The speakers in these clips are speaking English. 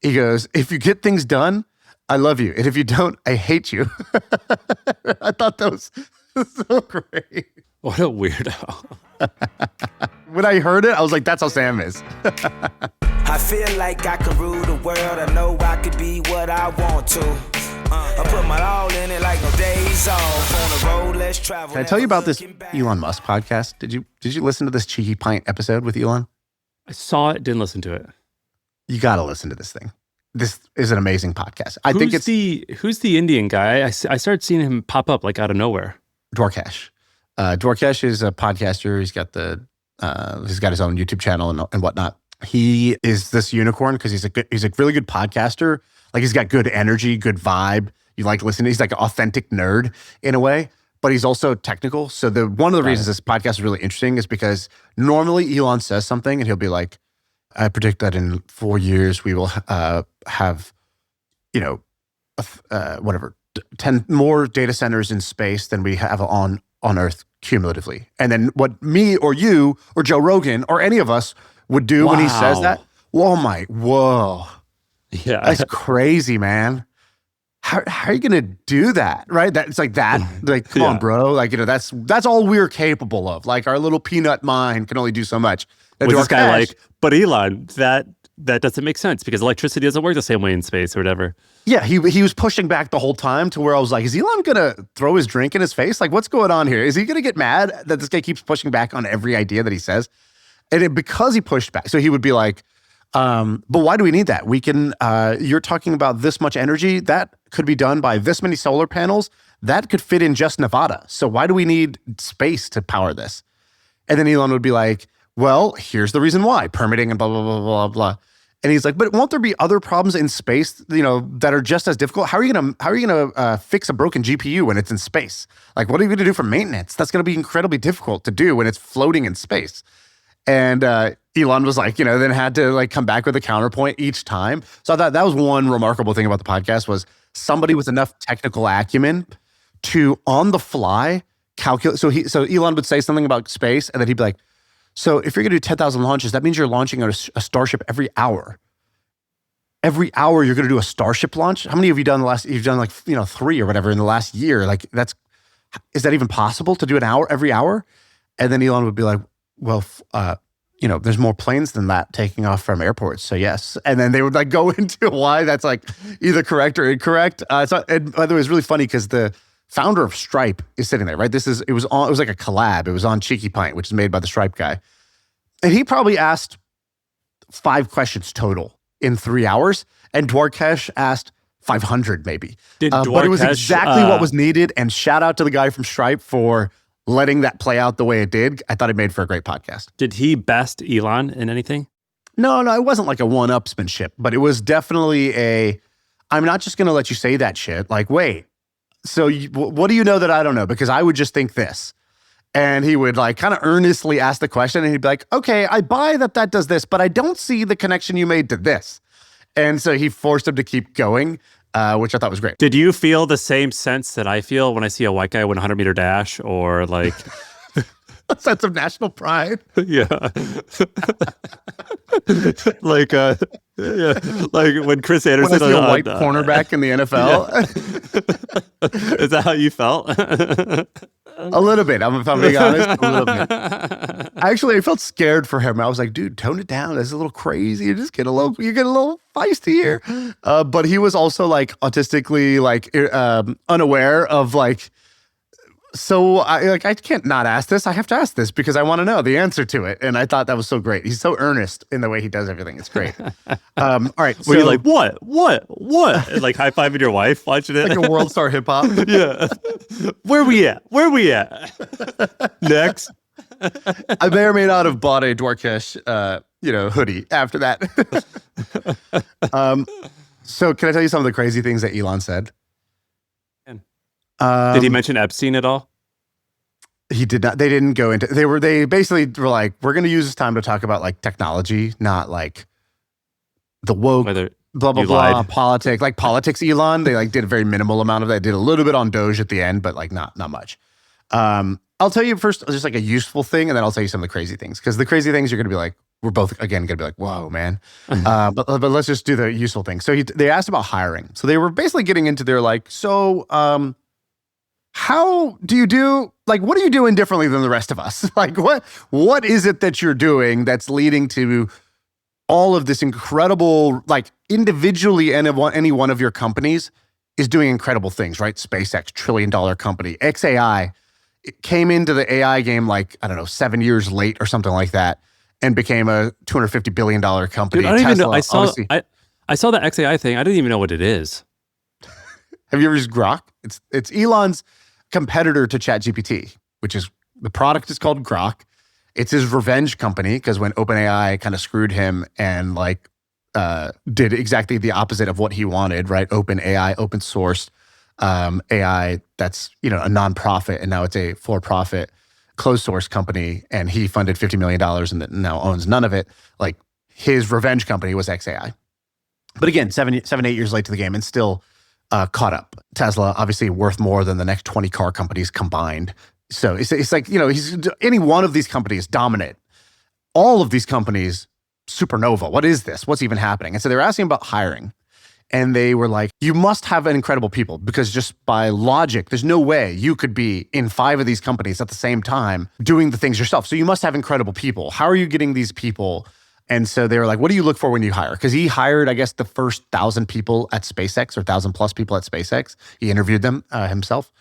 He goes, if you get things done, I love you. And if you don't, I hate you. I thought that was so great. What a weirdo. When I heard it, I was like, that's how Sam is. I feel like I can rule the world. I know I could be what I want to. I put my all in it like no days off. On the road, let's travel. Can I tell you about this Elon Musk podcast? Did you listen to this Cheeky Pint episode with Elon? I saw it, didn't listen to it. You got to listen to this thing. This is an amazing podcast. I think it's who's the Indian guy? I started seeing him pop up like out of nowhere. Dwarkesh. Dwarkesh is a podcaster. He's got his own YouTube channel and whatnot. He is this unicorn because he's a really good podcaster. Like he's got good energy, good vibe. You like listening. He's like an authentic nerd in a way, but he's also technical. So one of the reasons this podcast is really interesting is because normally Elon says something and he'll be like, I predict that in 4 years we will have, 10 more data centers in space than we have on Earth cumulatively. And then what me or you or Joe Rogan or any of us would do when he says that, whoa. Yeah. That's crazy, man. How are you going to do that? Right? It's like that. Like, come on, bro. Like, that's all we're capable of. Like our little peanut mind can only do so much. Was this guy like, but Elon, that doesn't make sense because electricity doesn't work the same way in space or whatever. Yeah, he was pushing back the whole time to where I was like, is Elon going to throw his drink in his face? Like, what's going on here? Is he going to get mad that this guy keeps pushing back on every idea that he says? And because he pushed back, so he would be like, but why do we need that? We can, you're talking about this much energy, that could be done by this many solar panels, that could fit in just Nevada. So why do we need space to power this? And then Elon would be like, well, here's the reason why, permitting and blah, blah, blah, blah, blah. And he's like, but won't there be other problems in space, that are just as difficult? How are you gonna fix a broken GPU when it's in space? Like, what are you gonna do for maintenance? That's gonna be incredibly difficult to do when it's floating in space. And Elon was like, then had to like come back with a counterpoint each time. So I thought that was one remarkable thing about the podcast was somebody with enough technical acumen to on the fly calculate. So Elon would say something about space, and then he'd be like, so if you're going to do 10,000 launches, that means you're launching a Starship every hour. Every hour you're going to do a Starship launch. How many have you done you've done like, 3 or whatever in the last year. Like is that even possible to do an hour every hour? And then Elon would be like, well, there's more planes than that taking off from airports. So yes. And then they would like go into why that's like either correct or incorrect. And by the way, it's really funny because the founder of Stripe is sitting there, right? It was like a collab. It was on Cheeky Pint, which is made by the Stripe guy. And he probably asked 5 questions total in 3 hours. And Dwarkesh asked 500 maybe. But it was exactly what was needed. And shout out to the guy from Stripe for letting that play out the way it did. I thought it made for a great podcast. Did he best Elon in anything? No, it wasn't like a one-upsmanship, but it was definitely I'm not just going to let you say that shit. Like, wait. So what do you know that I don't know? Because I would just think this. And he would like kind of earnestly ask the question and he'd be like, okay, I buy that does this, but I don't see the connection you made to this. And so he forced him to keep going, which I thought was great. Did you feel the same sense that I feel when I see a white guy win a 100-meter dash or like... a sense of national pride? Yeah. like when Chris Anderson... When I see a white cornerback in the NFL. Yeah. Is that how you felt? A little bit, if I'm being honest, a little bit. Actually, I felt scared for him. I was like, dude, tone it down. That's a little crazy. You get a little feisty here. But he was also like autistically like unaware of like, so I can't not ask this. I have to ask this because I want to know the answer to it. And I thought that was so great. He's so earnest in the way he does everything. It's great. All right. Were you like, what? And like high-fiving your wife watching it? Like a world star hip hop. Yeah. Where we at? Next. I may or may not have bought a Dwarkesh, hoodie after that. So can I tell you some of the crazy things that Elon said? Did he mention Epstein at all? He did not. They didn't go into. They basically were like, we're going to use this time to talk about like technology, not like the woke, blah blah blah, politics. Like politics, Elon. They like did a very minimal amount of that. Did a little bit on Doge at the end, but like not much. I'll tell you first just like a useful thing, and then I'll tell you some of the crazy things because the crazy things you're going to be like, we're both, again, going to be like, whoa, man. But let's just do the useful thing. So they asked about hiring. So they were basically getting into their like, so how do you do, like, what are you doing differently than the rest of us? Like, what is it that you're doing that's leading to all of this incredible, like, individually, any one of your companies is doing incredible things, right? SpaceX, $1 trillion company. XAI, it came into the AI game like, I don't know, 7 years late or something like that, and became a $250 billion company. Dude, I don't even know. Tesla, I saw the XAI thing. I didn't even know what it is. Have you ever used Grok? It's Elon's competitor to ChatGPT, which is, the product is called Grok. It's his revenge company, because when OpenAI kind of screwed him and like did exactly the opposite of what he wanted, right? OpenAI, open source AI that's, a nonprofit, and now it's a for-profit closed source company, and he funded $50 million and that now owns none of it. Like, his revenge company was XAI. But again, 8 years late to the game and still caught up. Tesla, obviously worth more than the next 20 car companies combined. So it's like, he's any one of these companies dominant. All of these companies, supernova. What is this? What's even happening? And so they were asking about hiring. And they were like, you must have incredible people, because just by logic, there's no way you could be in 5 of these companies at the same time doing the things yourself. So you must have incredible people. How are you getting these people? And so they were like, what do you look for when you hire? Because he hired, I guess, the first 1,000 people at SpaceX, or 1,000 plus people at SpaceX. He interviewed them himself.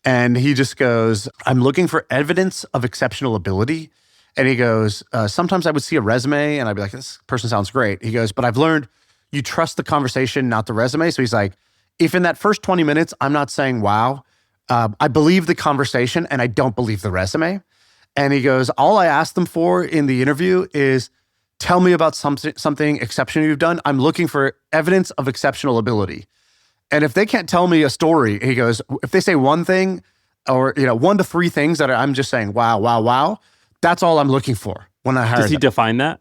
And he just goes, I'm looking for evidence of exceptional ability. And he goes, sometimes I would see a resume and I'd be like, this person sounds great. He goes, but I've learned you trust the conversation, not the resume. So he's like, if in that first 20 minutes, I'm not saying, wow, I believe the conversation and I don't believe the resume. And he goes, all I ask them for in the interview is, tell me about something exceptional you've done. I'm looking for evidence of exceptional ability. And if they can't tell me a story, he goes, if they say one thing or 1 to 3 things that I'm just saying, wow, wow, wow, that's all I'm looking for when I hire them. Does he define that?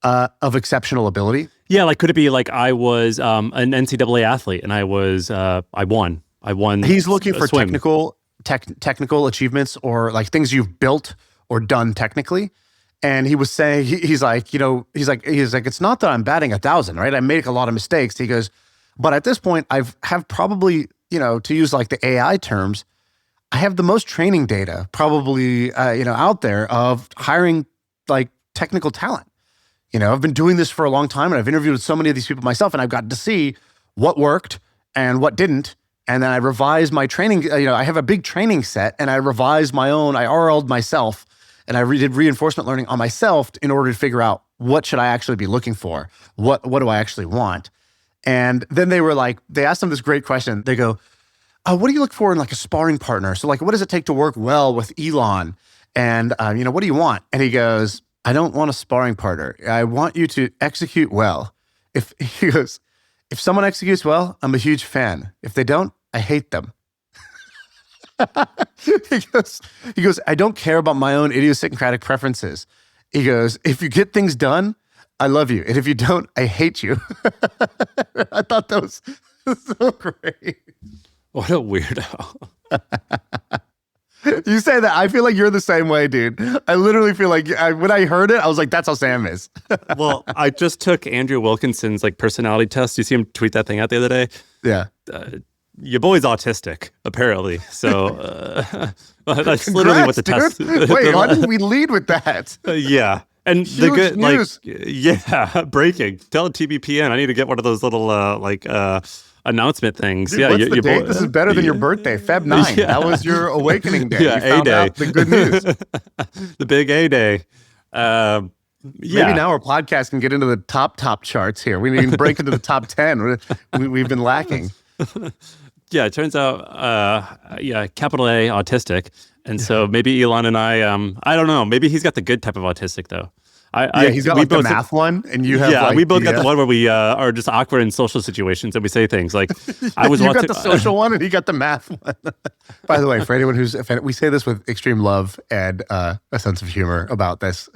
Of exceptional ability? Yeah, like, could it be like I was an NCAA athlete and I won. He's looking for swim. technical achievements, or like things you've built or done technically. And he was saying, he's like, it's not that I'm batting 1,000, right? I make a lot of mistakes. He goes, but at this point, have probably, to use like the AI terms, I have the most training data probably, out there of hiring like technical talent. I've been doing this for a long time, and I've interviewed so many of these people myself, and I've gotten to see what worked and what didn't. And then I revised my training. I have a big training set, and I revised my own. I RL'd myself, and I did reinforcement learning on myself in order to figure out what should I actually be looking for? What do I actually want? And then they were like, they asked him this great question. They go, what do you look for in like a sparring partner? So like, what does it take to work well with Elon? And, what do you want? And he goes, I don't want a sparring partner. I want you to execute well. He goes, if someone executes well, I'm a huge fan. If they don't, I hate them. He goes, I don't care about my own idiosyncratic preferences. He goes, if you get things done, I love you. And if you don't, I hate you. I thought that was so great. What a weirdo. You say that, I feel like you're the same way, dude. I literally feel like when I heard it, I was like, that's how Sam is. Well, I just took Andrew Wilkinson's like personality test. You see him tweet that thing out the other day? Yeah. Your boy's autistic, apparently. So that's literally what the test. Wait, why didn't we lead with that? Yeah. And Huge the good, news. breaking. Tell TBPN, I need to get one of those little announcement things. Dude, yeah, what's the date? This is better than your birthday, Feb 9. Yeah. That was your awakening day. Yeah, you found A-Day. out the good news. The big A-Day. Maybe now our podcast can get into the top charts here. We need to break into the top 10. We've been lacking. Yeah, it turns out, capital A, autistic. And so maybe Elon and I don't know. Maybe he's got the good type of autistic, though. He's got like the math one, and you have like we both got the one where we are just awkward in social situations and we say things like, "I was." You got the social one, and he got the math one. By the way, for anyone who's offended, we say this with extreme love and a sense of humor about this.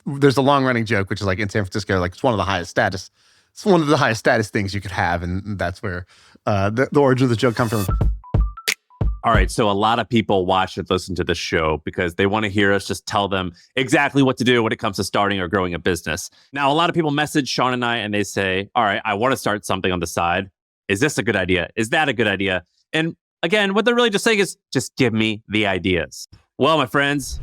There's a long running joke, which is like in San Francisco, like it's one of the highest status. It's one of the highest status things you could have, and that's where the origin of the joke comes from. All right, so a lot of people watch and listen to this show because they want to hear us just tell them exactly what to do when it comes to starting or growing a business. Now, a lot of people message Shaan and I and they say, all right, I want to start something on the side. Is this a good idea? Is that a good idea? And again, what they're really just saying is just give me the ideas. Well, my friends,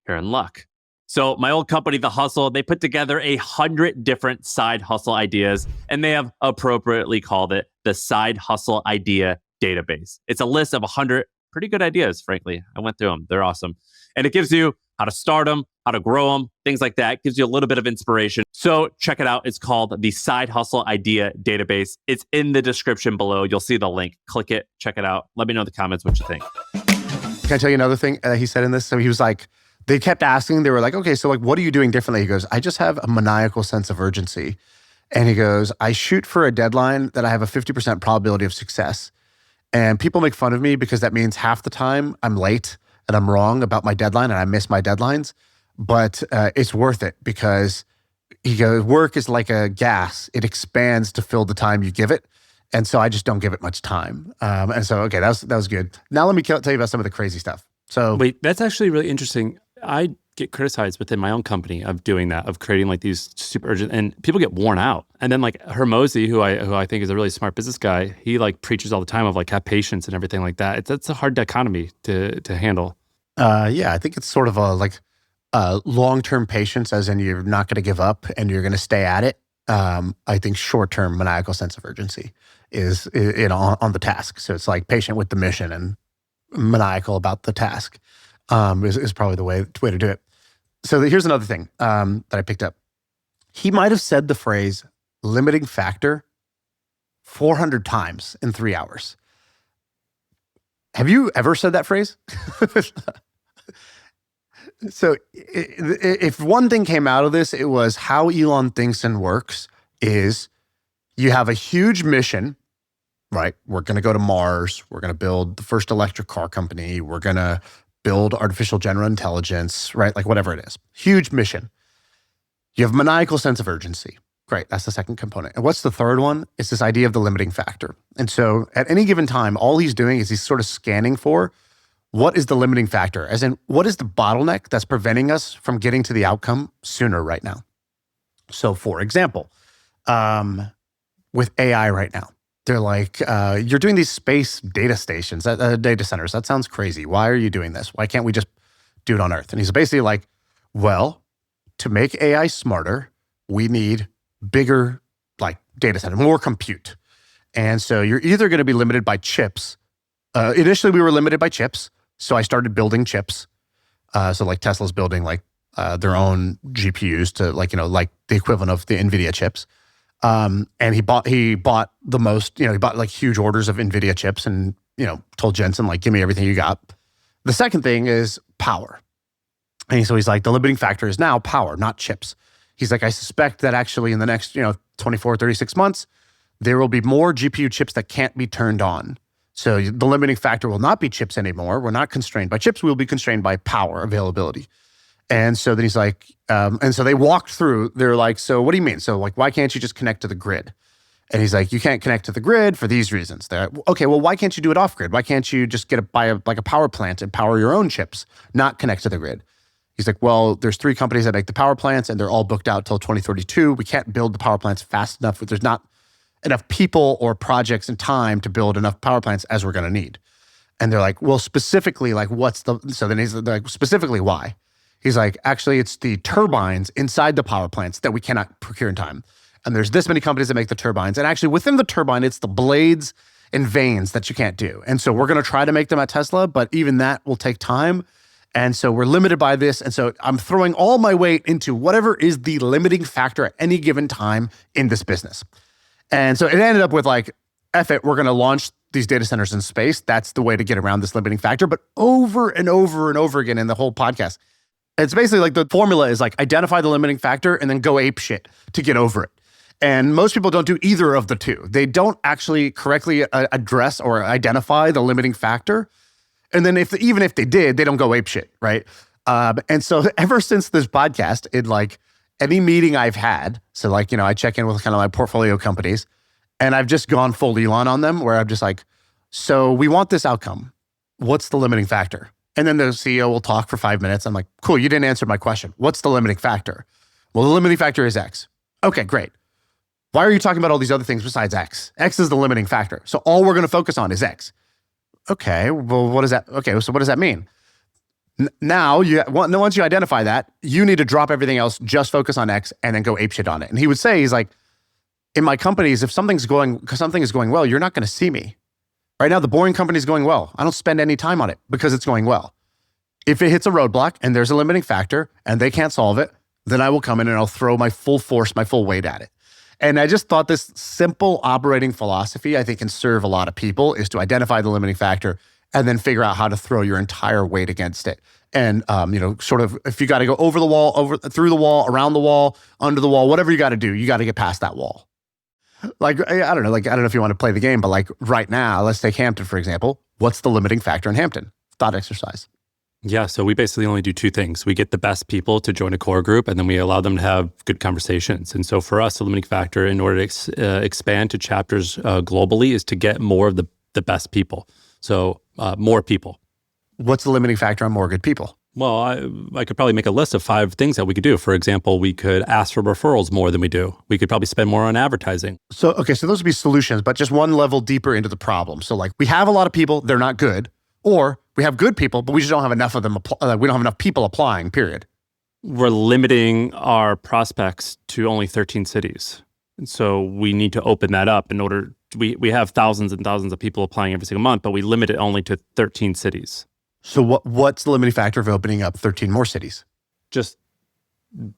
you're in luck. So my old company, The Hustle, they put together 100 different side hustle ideas, and they have appropriately called it the Side Hustle Idea Database. It's a list of 100 pretty good ideas, frankly. I went through them. They're awesome. And it gives you how to start them, how to grow them, things like that. It gives you a little bit of inspiration. So check it out. It's called the Side Hustle Idea Database. It's in the description below. You'll see the link. Click it. Check it out. Let me know in the comments what you think. Can I tell you another thing he said in this? So he was like, they kept asking, they were like, okay, so like, what are you doing differently? He goes, I just have a maniacal sense of urgency. And he goes, I shoot for a deadline that I have a 50% probability of success. And people make fun of me because that means half the time I'm late and I'm wrong about my deadline and I miss my deadlines. But it's worth it because he goes, work is like a gas. It expands to fill the time you give it. And so I just don't give it much time. And so, okay, that was good. Now let me tell you about some of the crazy stuff. So wait, that's actually really interesting. I get criticized within my own company of doing that, of creating like these super urgent, and people get worn out. And then like Hermosi, who I think is a really smart business guy, he like preaches all the time of like have patience and everything like that. That's a hard dichotomy to handle. Yeah, I think it's sort of a long-term patience, as in you're not going to give up and you're going to stay at it. I think short-term maniacal sense of urgency is on the task. So it's like patient with the mission and maniacal about the task is probably the way to do it. So here's another thing that I picked up. He might have said the phrase limiting factor 400 times in 3 hours. Have you ever said that phrase? So if one thing came out of this, it was how Elon thinks and works is you have a huge mission, right? We're going to go to Mars. We're going to build the first electric car company. We're going to build artificial general intelligence, right? Like whatever it is. Huge mission. You have maniacal sense of urgency. Great. That's the second component. And what's the third one? It's this idea of the limiting factor. And so at any given time, all he's doing is he's sort of scanning for what is the limiting factor? As in, what is the bottleneck that's preventing us from getting to the outcome sooner right now? So for example, with AI right now, they're like, you're doing these space data stations, data centers. That sounds crazy. Why are you doing this? Why can't we just do it on Earth? And he's basically like, well, to make AI smarter, we need bigger like data center, more compute. And so you're either going to be limited by chips. Initially, we were limited by chips. So I started building chips. So like Tesla's building like their own GPUs to like, like the equivalent of the NVIDIA chips. And he bought the most, he bought like huge orders of NVIDIA chips and, told Jensen, like, give me everything you got. The second thing is power. And so he's like, the limiting factor is now power, not chips. He's like, I suspect that actually in the next, 24, 36 months, there will be more GPU chips that can't be turned on. So the limiting factor will not be chips anymore. We're not constrained by chips. We'll be constrained by power availability. And so then he's like, and so they walked through, they're like, so what do you mean? So like, why can't you just connect to the grid? And he's like, you can't connect to the grid for these reasons. They're like, okay, well, why can't you do it off grid? Why can't you just buy a power plant and power your own chips, not connect to the grid? He's like, well, there's 3 companies that make the power plants and they're all booked out till 2032. We can't build the power plants fast enough. There's not enough people or projects and time to build enough power plants as we're going to need. And they're like, well, specifically, like so then he's like, specifically why? He's like, actually, it's the turbines inside the power plants that we cannot procure in time. And there's this many companies that make the turbines. And actually within the turbine, it's the blades and vanes that you can't do. And so we're going to try to make them at Tesla, but even that will take time. And so we're limited by this. And so I'm throwing all my weight into whatever is the limiting factor at any given time in this business. And so it ended up with like, F it, we're going to launch these data centers in space. That's the way to get around this limiting factor. But over and over and over again in the whole podcast, it's basically like the formula is like identify the limiting factor and then go ape shit to get over it. And most people don't do either of the two. They don't actually correctly address or identify the limiting factor. And then even if they did, they don't go ape shit, right? And so ever since this podcast, in like any meeting I've had, so like, I check in with kind of my portfolio companies and I've just gone full Elon on them where I'm just like, so we want this outcome. what's the limiting factor? And then the CEO will talk for 5 minutes. I'm like, cool, you didn't answer my question. What's the limiting factor? Well, the limiting factor is X. Okay, great. Why are you talking about all these other things besides X? X is the limiting factor. So all we're going to focus on is X. Okay, well, what does that? Okay, so what does that mean? Now, once you identify that, you need to drop everything else, just focus on X, and then go apeshit on it. And he would say, he's like, in my companies, if something is going well, you're not going to see me. Right now, the boring company is going well. I don't spend any time on it because it's going well. If it hits a roadblock and there's a limiting factor and they can't solve it, then I will come in and I'll throw my full force, my full weight at it. And I just thought this simple operating philosophy, I think, can serve a lot of people, is to identify the limiting factor and then figure out how to throw your entire weight against it. And, sort of, if you got to go over the wall, through the wall, around the wall, under the wall, whatever you got to do, you got to get past that wall. Like, I don't know if you want to play the game, but like right now, let's take Hampton, for example. What's the limiting factor in Hampton? Thought exercise. Yeah, so we basically only do two things. We get the best people to join a core group, and then we allow them to have good conversations. And so for us, the limiting factor in order to expand to chapters globally is to get more of the best people. So more people. What's the limiting factor on more good people? Well, I could probably make a list of 5 things that we could do. For example, we could ask for referrals more than we do. We could probably spend more on advertising. So those would be solutions, but just one level deeper into the problem. So like, we have a lot of people, they're not good, or we have good people, but we just don't have enough of them. We don't have enough people applying, period. We're limiting our prospects to only 13 cities. And so we need to open that up in order, we have thousands and thousands of people applying every single month, but we limit it only to 13 cities. So what's the limiting factor of opening up 13 more cities? Just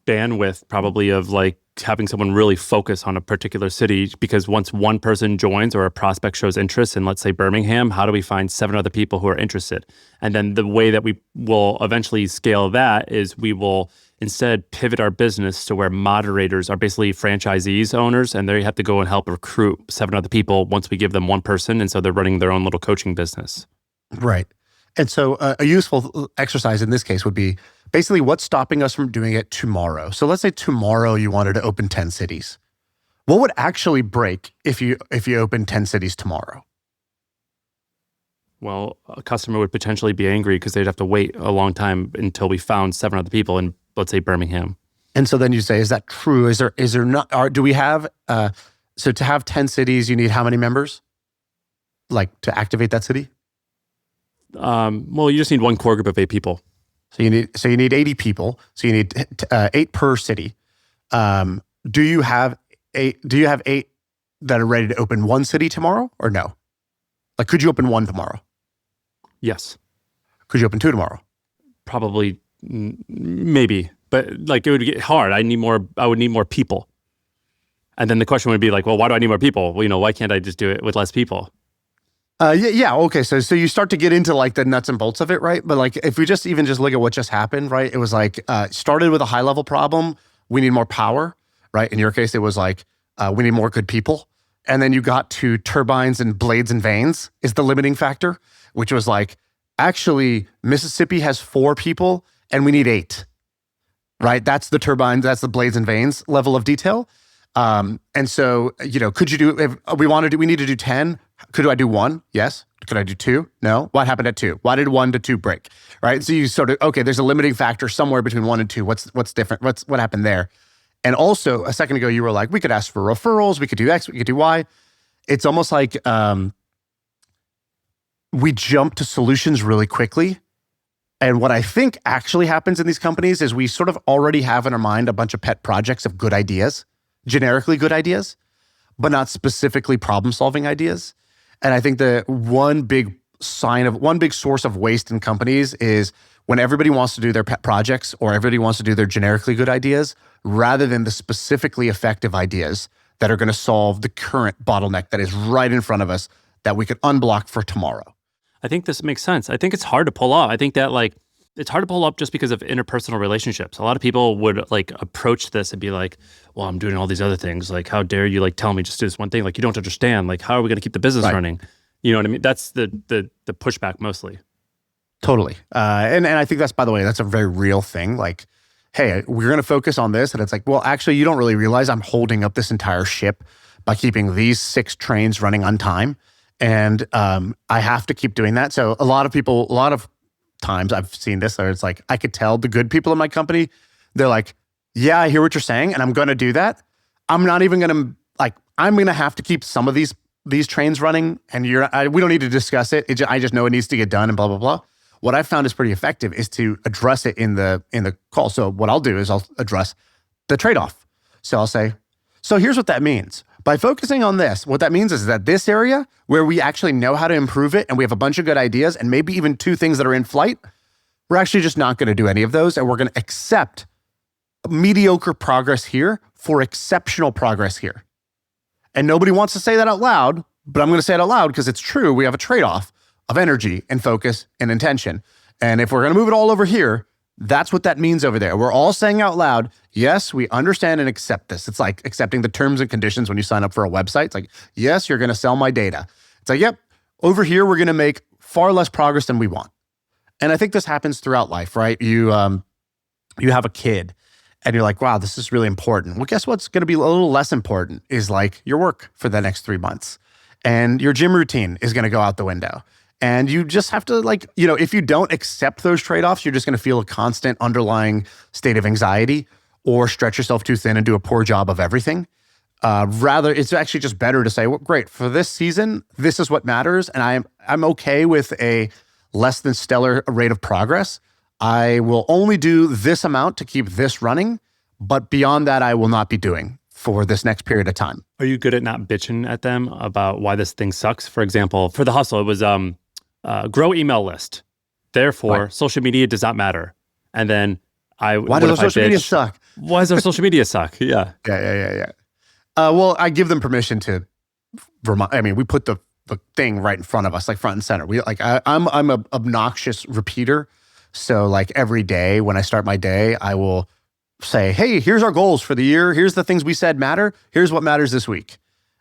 bandwidth, probably, of like having someone really focus on a particular city, because once one person joins or a prospect shows interest in, let's say, Birmingham, how do we find 7 other people who are interested? And then the way that we will eventually scale that is we will instead pivot our business to where moderators are basically franchisees, owners, and they have to go and help recruit 7 other people once we give them one person. And so they're running their own little coaching business. Right. And so a useful exercise in this case would be basically what's stopping us from doing it tomorrow. So let's say tomorrow you wanted to open 10 cities. What would actually break if you open 10 cities tomorrow? Well, a customer would potentially be angry because they'd have to wait a long time until we found 7 other people in, let's say, Birmingham. And so then you say, is that true? Is there not, do we have, so to have 10 cities, you need how many members? Like to activate that city? Well, you just need one core group of 8 people. So you need 80 people. So you need 8 per city. Do you have 8 that are ready to open one city tomorrow or no? Like, could you open 1 tomorrow? Yes. Could you open 2 tomorrow? Probably, maybe, but like it would get hard. I would need more people. And then the question would be like, well, why do I need more people? Well, why can't I just do it with less people? Yeah. Okay. So you start to get into like the nuts and bolts of it, right? But like, if we just look at what just happened, right? It was like, started with a high level problem. We need more power, right? In your case, it was like, we need more good people. And then you got to turbines and blades and vanes is the limiting factor, which was like, actually, Mississippi has 4 people and we need 8, right? That's the turbines, that's the blades and vanes level of detail. And so, could you do, if we need to do 10, could I do 1? Yes. Could I do 2? No. What happened at 2? Why did 1 to 2 break? Right. So you sort of, okay, there's a limiting factor somewhere between 1 and 2. What's different? What happened there? And also a second ago, you were like, we could ask for referrals. We could do X, we could do Y. It's almost like, we jump to solutions really quickly. And what I think actually happens in these companies is we sort of already have in our mind a bunch of pet projects of good ideas, generically good ideas, but not specifically problem-solving ideas. And I think the one big source of waste in companies is when everybody wants to do their pet projects or everybody wants to do their generically good ideas rather than the specifically effective ideas that are going to solve the current bottleneck that is right in front of us that we could unblock for tomorrow. I think this makes sense. I think it's hard to pull off. I think that it's hard to pull up just because of interpersonal relationships. A lot of people would approach this and be like, well, I'm doing all these other things. Like, how dare you tell me just do this one thing? Like, you don't understand. Like, how are we going to keep the business running? You know what I mean? That's the pushback mostly. Totally. And I think that's, by the way, that's a very real thing. Like, hey, we're going to focus on this. And it's like, well, actually, you don't really realize I'm holding up this entire ship by keeping these 6 trains running on time. And I have to keep doing that. So a lot of times I've seen this where it's like, I could tell the good people in my company, they're like, yeah, I hear what you're saying and I'm going to do that. I'm not even going to I'm going to have to keep some of these trains running and we don't need to discuss it. I just know it needs to get done and blah, blah, blah. What I've found is pretty effective is to address it in the call. So what I'll do is I'll address the trade-off. So I'll say, so here's what that means. By focusing on this, what that means is that this area where we actually know how to improve it and we have a bunch of good ideas and maybe even 2 things that are in flight, we're actually just not going to do any of those. And we're going to accept mediocre progress here for exceptional progress here. And nobody wants to say that out loud, but I'm going to say it out loud because it's true. We have a trade-off of energy and focus and intention. And if we're going to move it all over here, that's what that means over there. We're all saying out loud, yes, we understand and accept this. It's like accepting the terms and conditions when you sign up for a website. It's like, yes, you're going to sell my data. It's like, yep, over here, we're going to make far less progress than we want. And I think this happens throughout life, right? You have a kid and you're like, wow, this is really important. Well, guess what's going to be a little less important is like your work for the next 3 months. And your gym routine is going to go out the window. And you just have to if you don't accept those trade-offs, you're just going to feel a constant underlying state of anxiety or stretch yourself too thin and do a poor job of everything. Rather, it's actually just better to say, well, great, for this season, this is what matters. And I'm okay with a less than stellar rate of progress. I will only do this amount to keep this running, but beyond that, I will not be doing for this next period of time. Are you good at not bitching at them about why this thing sucks? For example, for the hustle, it was grow email list. Therefore, social media does not matter. And then why does our social media suck? Why does our social media suck? Yeah. Yeah. Well, I give them permission to remind. I mean, we put the thing right in front of us, like front and center. I'm an obnoxious repeater. So like every day when I start my day, I will say, hey, here's our goals for the year. Here's the things we said matter. Here's what matters this week.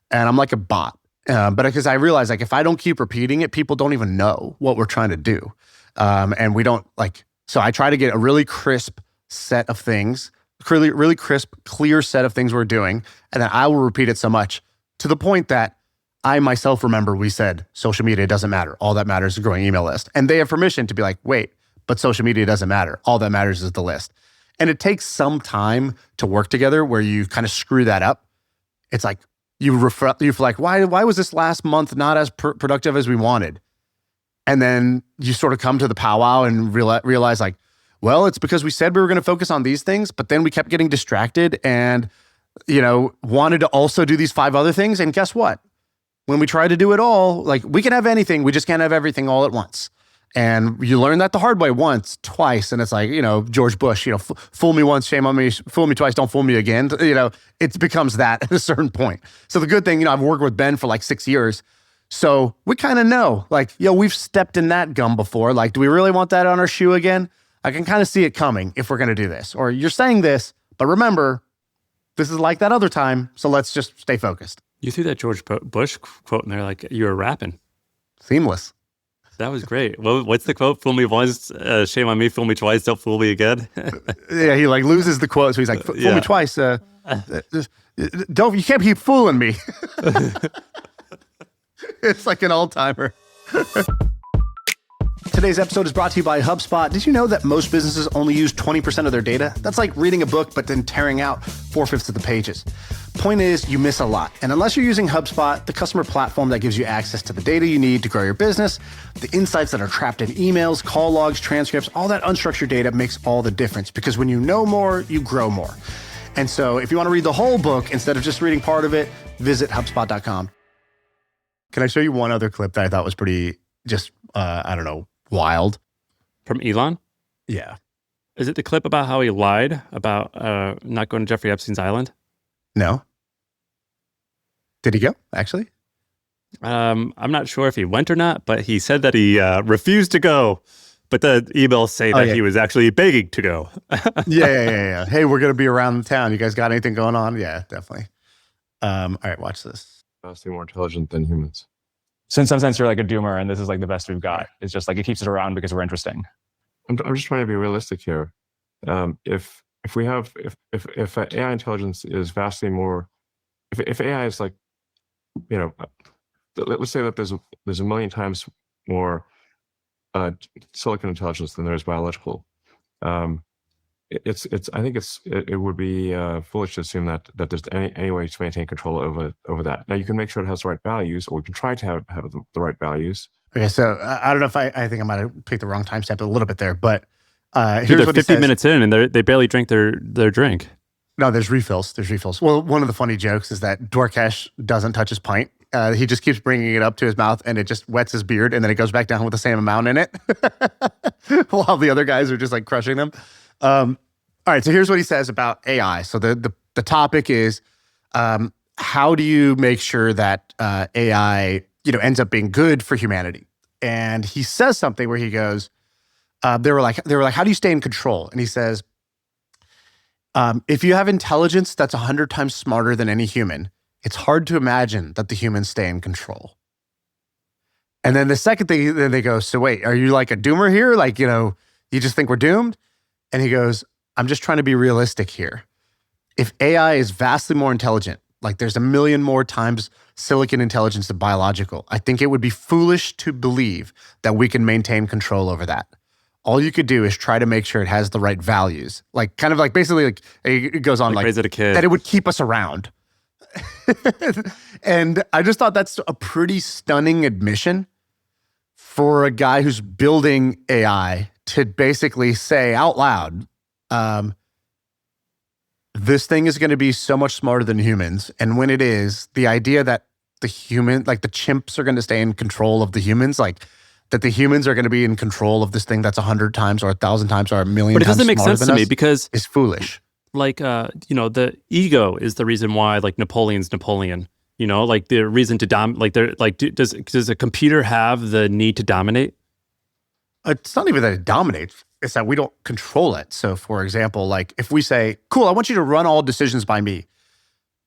And I'm like a bot. But because I realize like if I don't keep repeating it, people don't even know what we're trying to do. And we don't so I try to get a really crisp set of things, really crisp, clear set of things we're doing. And then I will repeat it so much to the point that I myself remember we said social media doesn't matter. All that matters is a growing email list. And they have permission to be like, wait, but social media doesn't matter. All that matters is the list. And it takes some time to work together where you kind of screw that up. It's like you reflect, why was this last month not as productive as we wanted? And then you sort of come to the powwow and realize like, well, it's because we said we were going to focus on these things, but then we kept getting distracted and, wanted to also do these 5 other things. And guess what? When we try to do it all, like we can have anything, we just can't have everything all at once. And you learn that the hard way once, twice. And it's like, George Bush, fool me once, shame on me, fool me twice, don't fool me again. It becomes that at a certain point. So the good thing, I've worked with Ben for like 6 years. So we kind of know, like, we've stepped in that gum before. Like, do we really want that on our shoe again? I can kind of see it coming if we're going to do this. Or you're saying this, but remember, this is like that other time. So let's just stay focused. You threw that George Bush quote in there like you were rapping. Seamless. That was great. Well, what's the quote? Fool me once, shame on me. Fool me twice, don't fool me again. Yeah, he like loses the quote, so he's like, "Fool me twice. You can't keep fooling me." It's like an all-timer. Today's episode is brought to you by HubSpot. Did you know that most businesses only use 20% of their data? That's like reading a book, but then tearing out 4/5 of the pages. Point is, you miss a lot. And unless you're using HubSpot, the customer platform that gives you access to the data you need to grow your business, the insights that are trapped in emails, call logs, transcripts, all that unstructured data makes all the difference. Because when you know more, you grow more. And so if you want to read the whole book instead of just reading part of it, visit HubSpot.com. Can I show you one other clip that I thought was pretty just, wild? From Elon? Yeah. Is it the clip about how he lied about not going to Jeffrey Epstein's island? No. Did he go, actually? I'm not sure if he went or not, but he said that he refused to go. But the emails say that he was actually begging to go. Yeah. Hey, we're going to be around town. You guys got anything going on? Yeah, definitely. All right, watch this. Vastly more intelligent than humans. So in some sense, you're like a doomer, and this is like the best we've got. It's just like it keeps us around because we're interesting. I'm just trying to be realistic here. If AI intelligence is vastly more, if AI is like, let's say that there's a million times more silicon intelligence than there is biological. It would be foolish to assume that there's any way to maintain control over that. Now you can make sure it has the right values, or we can try to have the right values. Okay, so I don't know if I think I might have picked the wrong timestamp a little bit there, but Dude, here's they're what he 50 says. minutes in and they barely drink their drink. No, there's refills. There's refills. Well, one of the funny jokes is that Dorkesh doesn't touch his pint. He just keeps bringing it up to his mouth, and it just wets his beard, and then it goes back down with the same amount in it, while the other guys are just like crushing them. All right, so here's what he says about AI. So the topic is how do you make sure that AI ends up being good for humanity? And he says something where he goes, they were like, how do you stay in control? And he says, if you have intelligence that's 100 times smarter than any human, it's hard to imagine that the humans stay in control. And then the second thing, then they go, so wait, are you like a doomer here? Like, you just think we're doomed? And he goes, I'm just trying to be realistic here. If AI is vastly more intelligent, like there's a million more times silicon intelligence than biological, I think it would be foolish to believe that we can maintain control over that. All you could do is try to make sure it has the right values. Like kind of like basically like it goes on like raise it a kid. that it would keep us around. And I just thought that's a pretty stunning admission for a guy who's building AI to basically say out loud, this thing is going to be so much smarter than humans. And when it is, the idea that the chimps are going to stay in control of the humans, like that the humans are going to be in control of this thing that's 100 times or 1,000 times or a million times But it doesn't make smarter sense than to me us because is foolish. like the ego is the reason why like Napoleon's Napoleon. Like the reason to does a computer have the need to dominate? It's not even that it dominates. It's that we don't control it. So for example, like if we say, cool, I want you to run all decisions by me,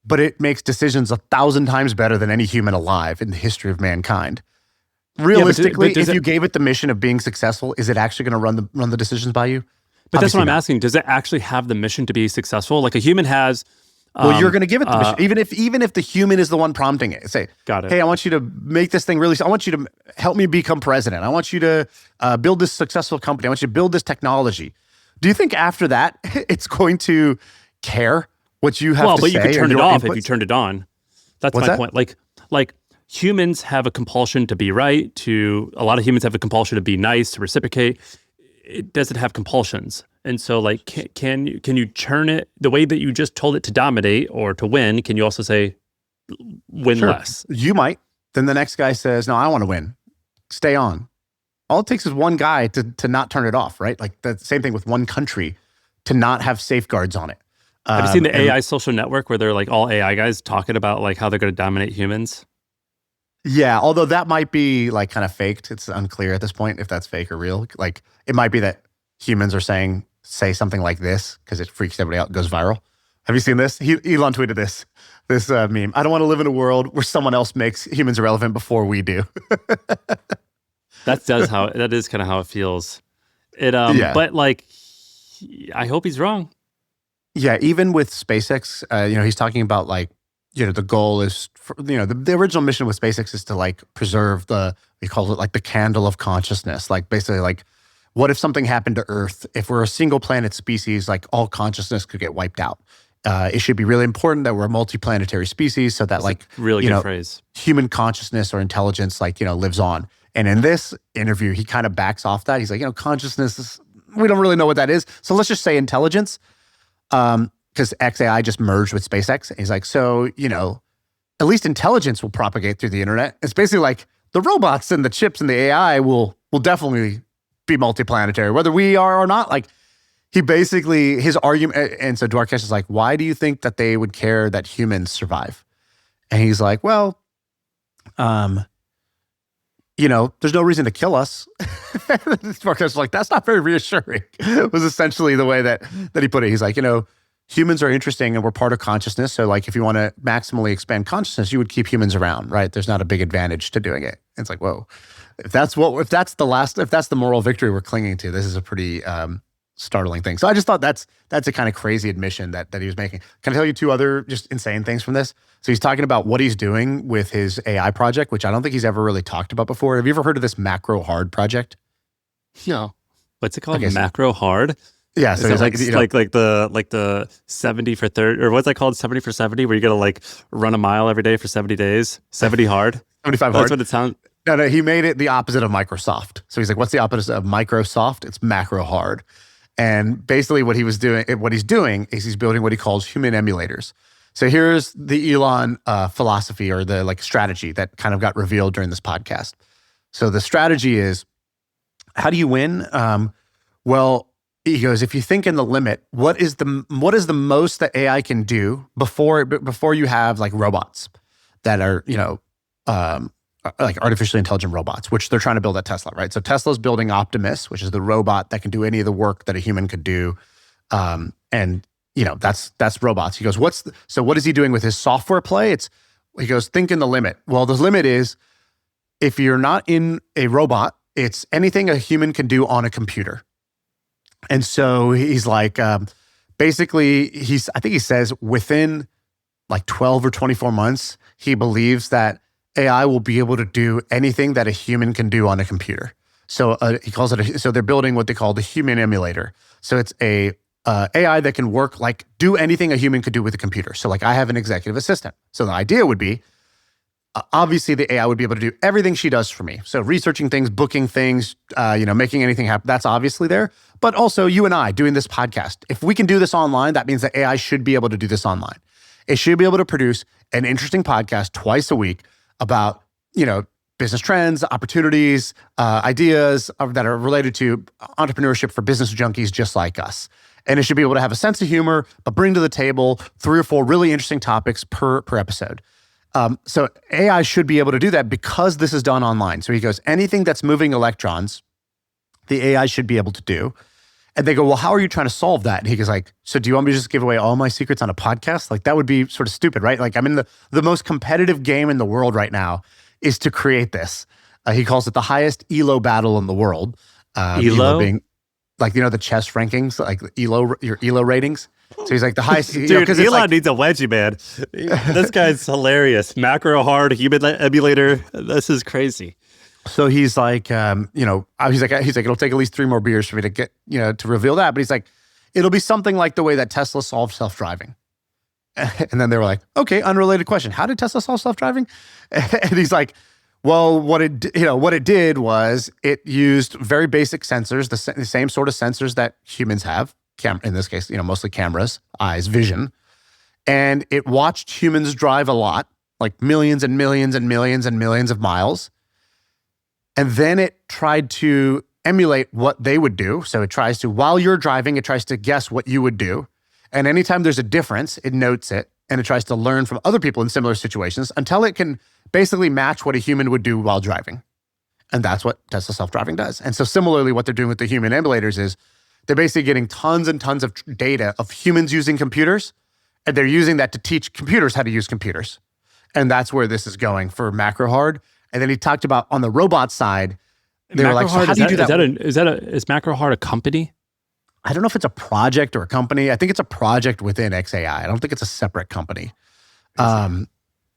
but it makes decisions 1,000 times better than any human alive in the history of mankind. Realistically, if you gave it the mission of being successful, is it actually going to run the decisions by you? But that's Obviously what I'm not. asking. Does it actually have the mission to be successful? Like a human has. Well, you're going to give it the mission, even if the human is the one prompting it. Say, Got it. Hey, I want you to make this thing really. I want you to help me become president. I want you to build this successful company. I want you to build this technology. Do you think after that it's going to care what you have to say? Well, but you could turn it your off inputs? if you turned it on. That's What's my that? point. Like humans have a compulsion to be right. A lot of humans have a compulsion to be nice, to reciprocate. It doesn't have compulsions. And so like, can you turn it the way that you just told it to dominate or to win? Can you also say win Sure. less? You might. Then the next guy says, no, I want to win. Stay on. All it takes is one guy to not turn it off, right? Like the same thing with one country to not have safeguards on it. Have you seen the AI social network where they're like all AI guys talking about like how they're going to dominate humans? Yeah, although that might be like kind of faked. It's unclear at this point if that's fake or real. Like it might be that humans are say something like this because it freaks everybody out, goes viral. Have you seen this? Elon tweeted this meme. I don't want to live in a world where someone else makes humans irrelevant before we do. That is kind of how it feels. Yeah. But like, I hope he's wrong. Yeah, even with SpaceX, he's talking about like, the goal is, the original mission with SpaceX is to like preserve he calls it like the candle of consciousness. Like basically like, what if something happened to Earth? If we're a single planet species, like all consciousness could get wiped out. It should be really important that we're a multi-planetary species so that That's like, a really good phrase. Human consciousness or intelligence, like, lives on. And in this interview, he kind of backs off that. He's like, consciousness we don't really know what that is. So let's just say intelligence. Because XAI just merged with SpaceX. And he's like, so, at least intelligence will propagate through the internet. It's basically like the robots and the chips and the AI will definitely be multiplanetary, whether we are or not. Like he basically, his argument, and so Dwarkesh is like, why do you think that they would care that humans survive? And he's like, well, there's no reason to kill us. Dwarkesh is like, that's not very reassuring. It was essentially the way that he put it. He's like, humans are interesting and we're part of consciousness. So like if you want to maximally expand consciousness, you would keep humans around, right? There's not a big advantage to doing it. It's like, whoa, if that's the moral victory we're clinging to, this is a pretty startling thing. So I just thought that's a kind of crazy admission that he was making. Can I tell you two other just insane things from this? So he's talking about what he's doing with his AI project, which I don't think he's ever really talked about before. Have you ever heard of this macro hard project? No. What's it called? Okay, so- Macro hard? Yeah. Is So it he's like, you know, like the 70 for 30, or what's that called? 70 for 70, where you got to like run a mile every day for 70 days? 70 hard? 75 That's hard. what it sounds. No, he made it the opposite of Microsoft. So he's like, what's the opposite of Microsoft? It's macro hard. And basically what he's doing is he's building what he calls human emulators. So here's the Elon philosophy, or the like strategy that kind of got revealed during this podcast. So the strategy is, how do you win? Well, he goes, if you think in the limit, what is the most that AI can do before you have like robots that are, like artificially intelligent robots, which they're trying to build at Tesla, right? So Tesla's building Optimus, which is the robot that can do any of the work that a human could do. And that's robots. He goes, what is he doing with his software play? He goes, think in the limit. Well, the limit is, if you're not in a robot, it's anything a human can do on a computer. And so he's like, basically, I think he says within like 12 or 24 months, he believes that AI will be able to do anything that a human can do on a computer. So he calls it, so they're building what they call the human emulator. So it's a AI that can work, like do anything a human could do with a computer. So like I have an executive assistant. So the idea would be, obviously the AI would be able to do everything she does for me. So researching things, booking things, making anything happen, that's obviously there. But also you and I doing this podcast. If we can do this online, that means that AI should be able to do this online. It should be able to produce an interesting podcast twice a week about, business trends, opportunities, ideas that are related to entrepreneurship for business junkies just like us. And it should be able to have a sense of humor, but bring to the table 3 or 4 really interesting topics per episode. So AI should be able to do that because this is done online. So he goes, anything that's moving electrons, the AI should be able to do. And they go, well, how are you trying to solve that? And he goes like, so do you want me to just give away all my secrets on a podcast? Like that would be sort of stupid, right? Like I'm in the most competitive game in the world right now is to create this. He calls it the highest ELO battle in the world. ELO? Being like, the chess rankings, like your ELO ratings. So he's like the highest. Dude, Elon needs a wedgie, man. This guy's hilarious. Macro hard, human emulator. This is crazy. So he's like, he's like, it'll take at least 3 more beers for me to get, to reveal that. But he's like, it'll be something like the way that Tesla solved self-driving. And then they were like, okay, unrelated question. How did Tesla solve self-driving? And he's like, well, what it did was it used very basic sensors, the same sort of sensors that humans have, in this case, mostly cameras, eyes, vision. And it watched humans drive a lot, like millions and millions and millions and millions of miles. And then it tried to emulate what they would do. So it tries to, while you're driving, it tries to guess what you would do. And anytime there's a difference, it notes it. And it tries to learn from other people in similar situations until it can basically match what a human would do while driving. And that's what Tesla self-driving does. And so similarly, what they're doing with the human emulators is they're basically getting tons and tons of data of humans using computers. And they're using that to teach computers how to use computers. And that's where this is going for macro hard. And then he talked about on the robot side, they were like, so how do you do that? Is Macro Hard a company? I don't know if it's a project or a company. I think it's a project within XAI. I don't think it's a separate company. How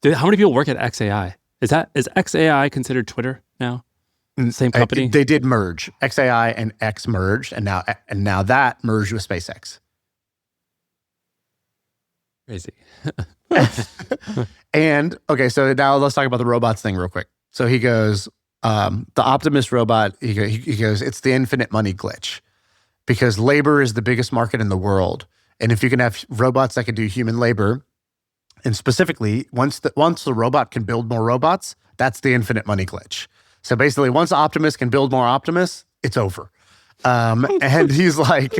many people work at XAI? Is XAI considered Twitter now? Same company? They did merge. XAI and X merged, and now that merged with SpaceX. Crazy. And okay, so now let's talk about the robots thing real quick. So he goes, the Optimus robot, he goes, it's the infinite money glitch because labor is the biggest market in the world. And if you can have robots that can do human labor, and specifically, once the robot can build more robots, that's the infinite money glitch. So basically, once Optimus can build more Optimus, it's over. And he's like,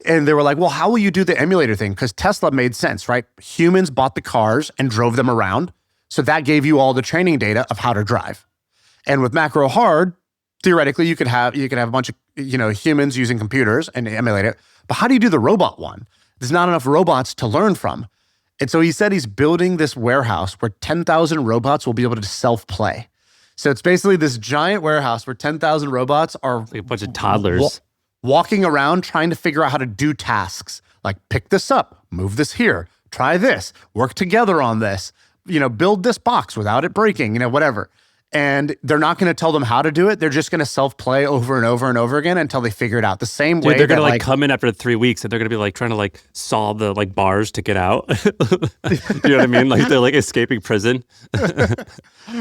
and they were like, well, how will you do the emulator thing? Because Tesla made sense, right? Humans bought the cars and drove them around. So that gave you all the training data of how to drive. And with macro hard, theoretically, you could have a bunch of humans using computers and emulate it. But how do you do the robot one? There's not enough robots to learn from. And so he said he's building this warehouse where 10,000 robots will be able to self-play. So it's basically this giant warehouse where 10,000 robots are Like a bunch of toddlers. walking around trying to figure out how to do tasks, like pick this up, move this here, try this, work together on this, build this box without it breaking, whatever. And they're not going to tell them how to do it. They're just going to self-play over and over and over again until they figure it out. The same way they're going to come in after 3 weeks and they're going to be trying to solve the bars to get out. You know what I mean? They're escaping prison.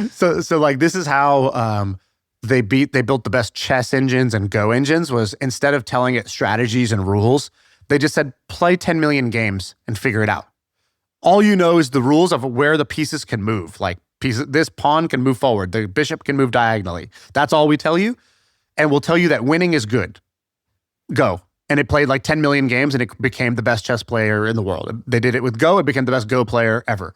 So this is how they built the best chess engines and Go engines. Was instead of telling it strategies and rules, they just said play 10 million games and figure it out. All you know is the rules of where the pieces can move. This pawn can move forward. The bishop can move diagonally. That's all we tell you. And we'll tell you that winning is good. Go. And it played 10 million games and it became the best chess player in the world. They did it with Go. It became the best Go player ever.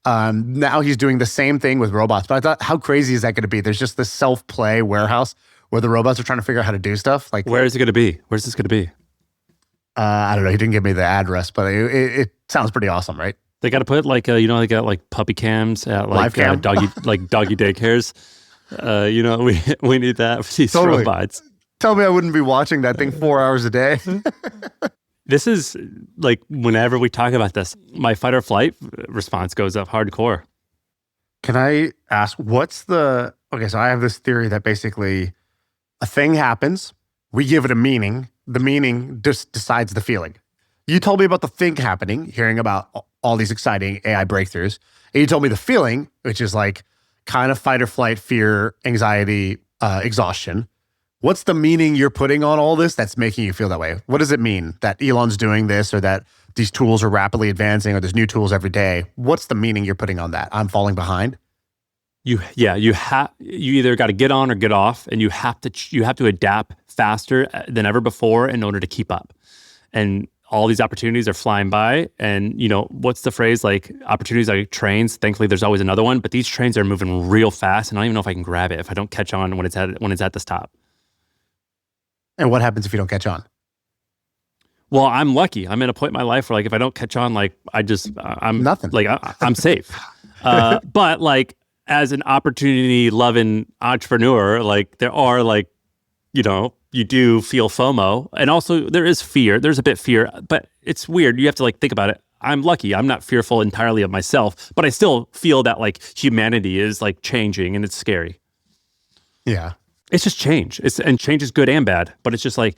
Now he's doing the same thing with robots. But I thought, how crazy is that going to be? There's just this self-play warehouse where the robots are trying to figure out how to do stuff. Where is it going to be? Where's this going to be? I don't know. He didn't give me the address, but it sounds pretty awesome, right? They got to put they got puppy cams at Live cam? doggy daycares. We need that for these Totally. robots. Tell me I wouldn't be watching that thing 4 hours a day. This is whenever we talk about this, my fight or flight response goes up hardcore. Can I ask, so I have this theory that basically a thing happens, we give it a meaning, the meaning just decides the feeling. You told me about the thing happening, hearing about all these exciting AI breakthroughs, and you told me the feeling, which is kind of fight or flight, fear, anxiety, exhaustion. What's the meaning you're putting on all this that's making you feel that way? What does it mean that Elon's doing this, or that these tools are rapidly advancing, or there's new tools every day? What's the meaning you're putting on that? I'm falling behind? You either got to get on or get off, and you have to adapt faster than ever before in order to keep up. And all these opportunities are flying by, and what's the phrase? Opportunities like trains. Thankfully, there's always another one, but these trains are moving real fast, and I don't even know if I can grab it if I don't catch on when it's at the stop. And what happens if you don't catch on? Well, I'm lucky. I'm in a point in my life where if I don't catch on, I'm nothing. I'm safe. But as an opportunity-loving entrepreneur, there are you do feel FOMO, and also there is fear. There's a bit fear, but it's weird. You have to think about it. I'm lucky. I'm not fearful entirely of myself, but I still feel that humanity is changing, and it's scary. Yeah, it's just change. And change is good and bad, but it's just the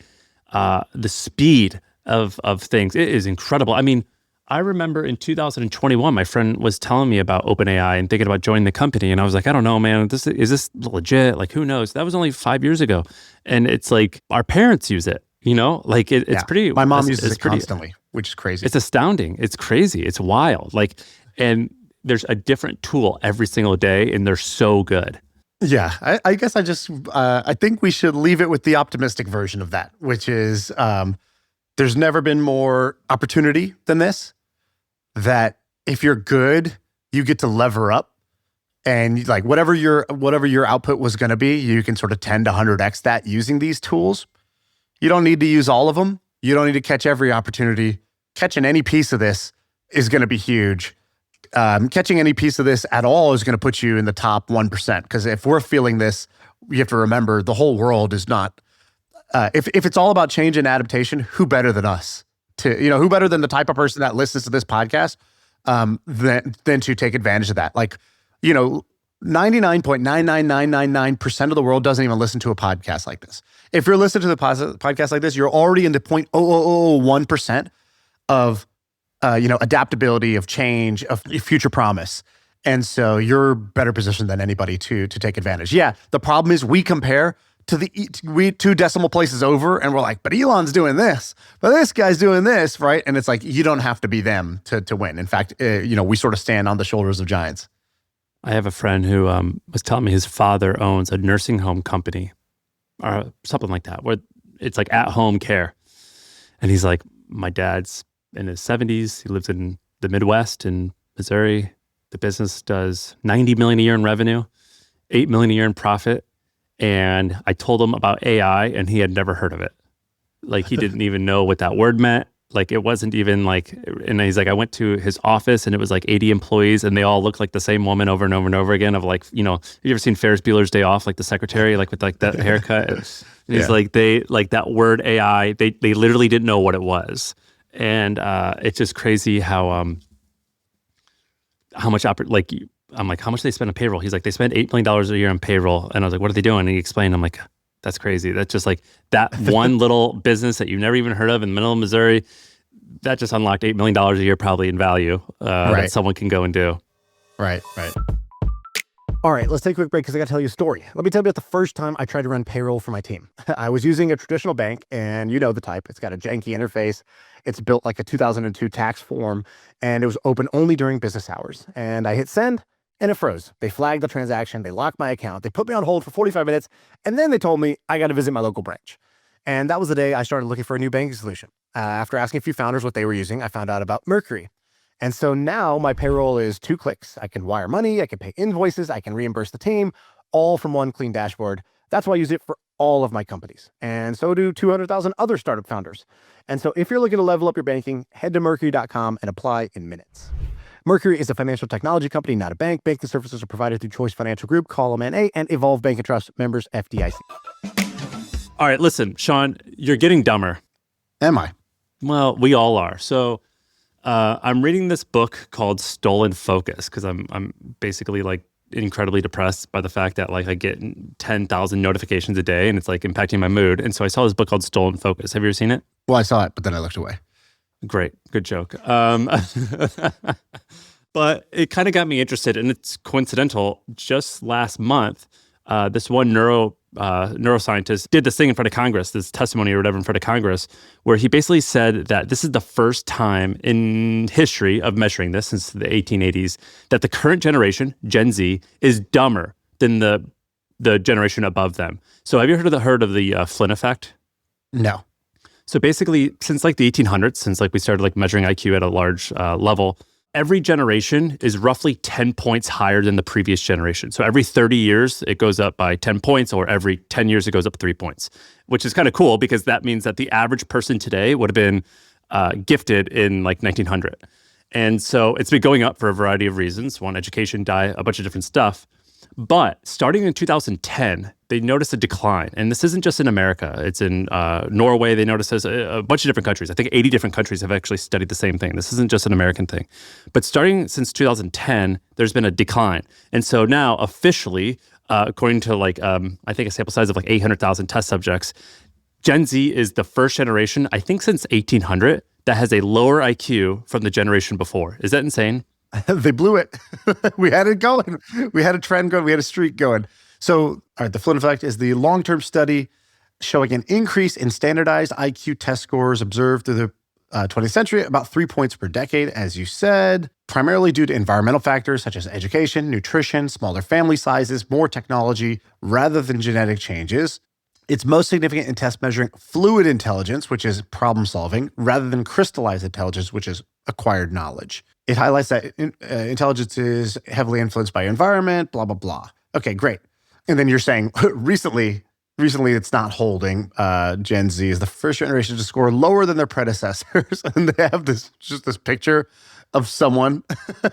speed of things. It is incredible. I mean, I remember in 2021, my friend was telling me about OpenAI and thinking about joining the company. And I was like, I don't know, man, is this legit? Who knows? That was only 5 years ago. And it's our parents use it, it's pretty. My mom uses it constantly, which is crazy. It's astounding. It's crazy. It's wild. And there's a different tool every single day, and they're so good. Yeah, I guess I think we should leave it with the optimistic version of that, which is there's never been more opportunity than this. That if you're good, you get to lever up, and whatever your output was going to be, you can sort of 10 to 100x that using these tools. You don't need to use all of them. You don't need to catch every opportunity. Catching any piece of this is going to be huge. Catching any piece of this at all is going to put you in the top 1%. Because if we're feeling this, you have to remember the whole world is not. If it's all about change and adaptation, who better than us? Who better than the type of person that listens to this podcast than to take advantage of that? 99.99999% of the world doesn't even listen to a podcast like this. If you're listening to the podcast like this, you're already in the 0.0001% of adaptability, of change, of future promise. And so you're better positioned than anybody to take advantage. Yeah, the problem is we compare to we 2 decimal places over, and we're like, but Elon's doing this, but this guy's doing this, right? And it's you don't have to be them to win. In fact, we sort of stand on the shoulders of giants. I have a friend who was telling me his father owns a nursing home company or something like that, where it's at-home care. And he's like, my dad's in his 70s. He lives in the Midwest in Missouri. The business does $90 million a year in revenue, $8 million a year in profit. And I told him about AI, and he had never heard of it. He didn't even know what that word meant. Like it wasn't even like, and he's like, I went to his office and it was like 80 employees and they all looked like the same woman over and over and over again of like, have you ever seen Ferris Bueller's Day Off, like the secretary, like with like that haircut? And he's like, they like that word AI, they literally didn't know what it was. And it's just crazy how much, I'm like, how much do they spend on payroll? He's like, they spend $8 million a year on payroll. And I was like, what are they doing? And he explained, I'm like, that's crazy. That's just like that one little business that you've never even heard of in the middle of Missouri, that just unlocked $8 million a year probably in value that someone can go and do. Right. All right, let's take a quick break because I got to tell you a story. Let me tell you about the first time I tried to run payroll for my team. I was using a traditional bank, and you know the type. It's got a janky interface. It's built like a 2002 tax form, and it was open only during business hours. And I hit send, and it froze. They flagged the transaction. They locked my account. They put me on hold for 45 minutes, and then they told me I got to visit my local branch. And that was the day I started looking for a new banking solution. After asking a few founders what they were using, I found out about Mercury. And so now my payroll is 2 clicks. I can wire money, I can pay invoices, I can reimburse the team, all from one clean dashboard. That's why I use it for all of my companies. And so do 200,000 other startup founders. And so if you're looking to level up your banking, head to Mercury.com and apply in minutes. Mercury is a financial technology company, not a bank. Banking services are provided through Choice Financial Group, Column NA, and Evolve Bank and Trust, members FDIC. All right, listen, Shaan, you're getting dumber. Am I? Well, we all are. So I'm reading this book called Stolen Focus because I'm basically like incredibly depressed by the fact that like I get 10,000 notifications a day and it's like impacting my mood. And so I saw this book called Stolen Focus. Have you ever seen it? Well, I saw it, but then I looked away. Great. Good joke. But it kind of got me interested, and it's coincidental. Just last month, this one neuroscientist did this thing in front of Congress, this testimony or whatever in front of Congress, where he basically said that this is the first time in history of measuring this since the 1880s that the current generation, Gen Z, is dumber than the generation above them. So have you heard of the Flynn effect? No. So basically, since like the 1800s, since like we started like measuring IQ at a large level, every generation is roughly 10 points higher than the previous generation. So every 30 years, it goes up by 10 points, or every 10 years, it goes up 3 points, which is kind of cool because that means that the average person today would have been gifted in like 1900. And so it's been going up for a variety of reasons. One, education, diet, a bunch of different stuff. But starting in 2010, they noticed a decline. And this isn't just in America. It's in Norway. They noticed this, a bunch of different countries. I think 80 different countries have actually studied the same thing. This isn't just an American thing. But starting since 2010, there's been a decline. And so now officially, according to like, I think a sample size of like 800,000 test subjects, Gen Z is the first generation, I think since 1800, that has a lower IQ from the generation before. Is that insane? They blew it. We had it going. We had a trend going. We had a streak going. So, all right, the Flynn effect is the long-term study showing an increase in standardized IQ test scores observed through the 20th century, about 3 points per decade, as you said, primarily due to environmental factors such as education, nutrition, smaller family sizes, more technology, rather than genetic changes. It's most significant in tests measuring fluid intelligence, which is problem solving, rather than crystallized intelligence, which is acquired knowledge. It highlights that intelligence is heavily influenced by environment, blah, blah, blah. Okay, great. And then you're saying recently it's not holding. Gen Z is the first generation to score lower than their predecessors. And they have this picture of someone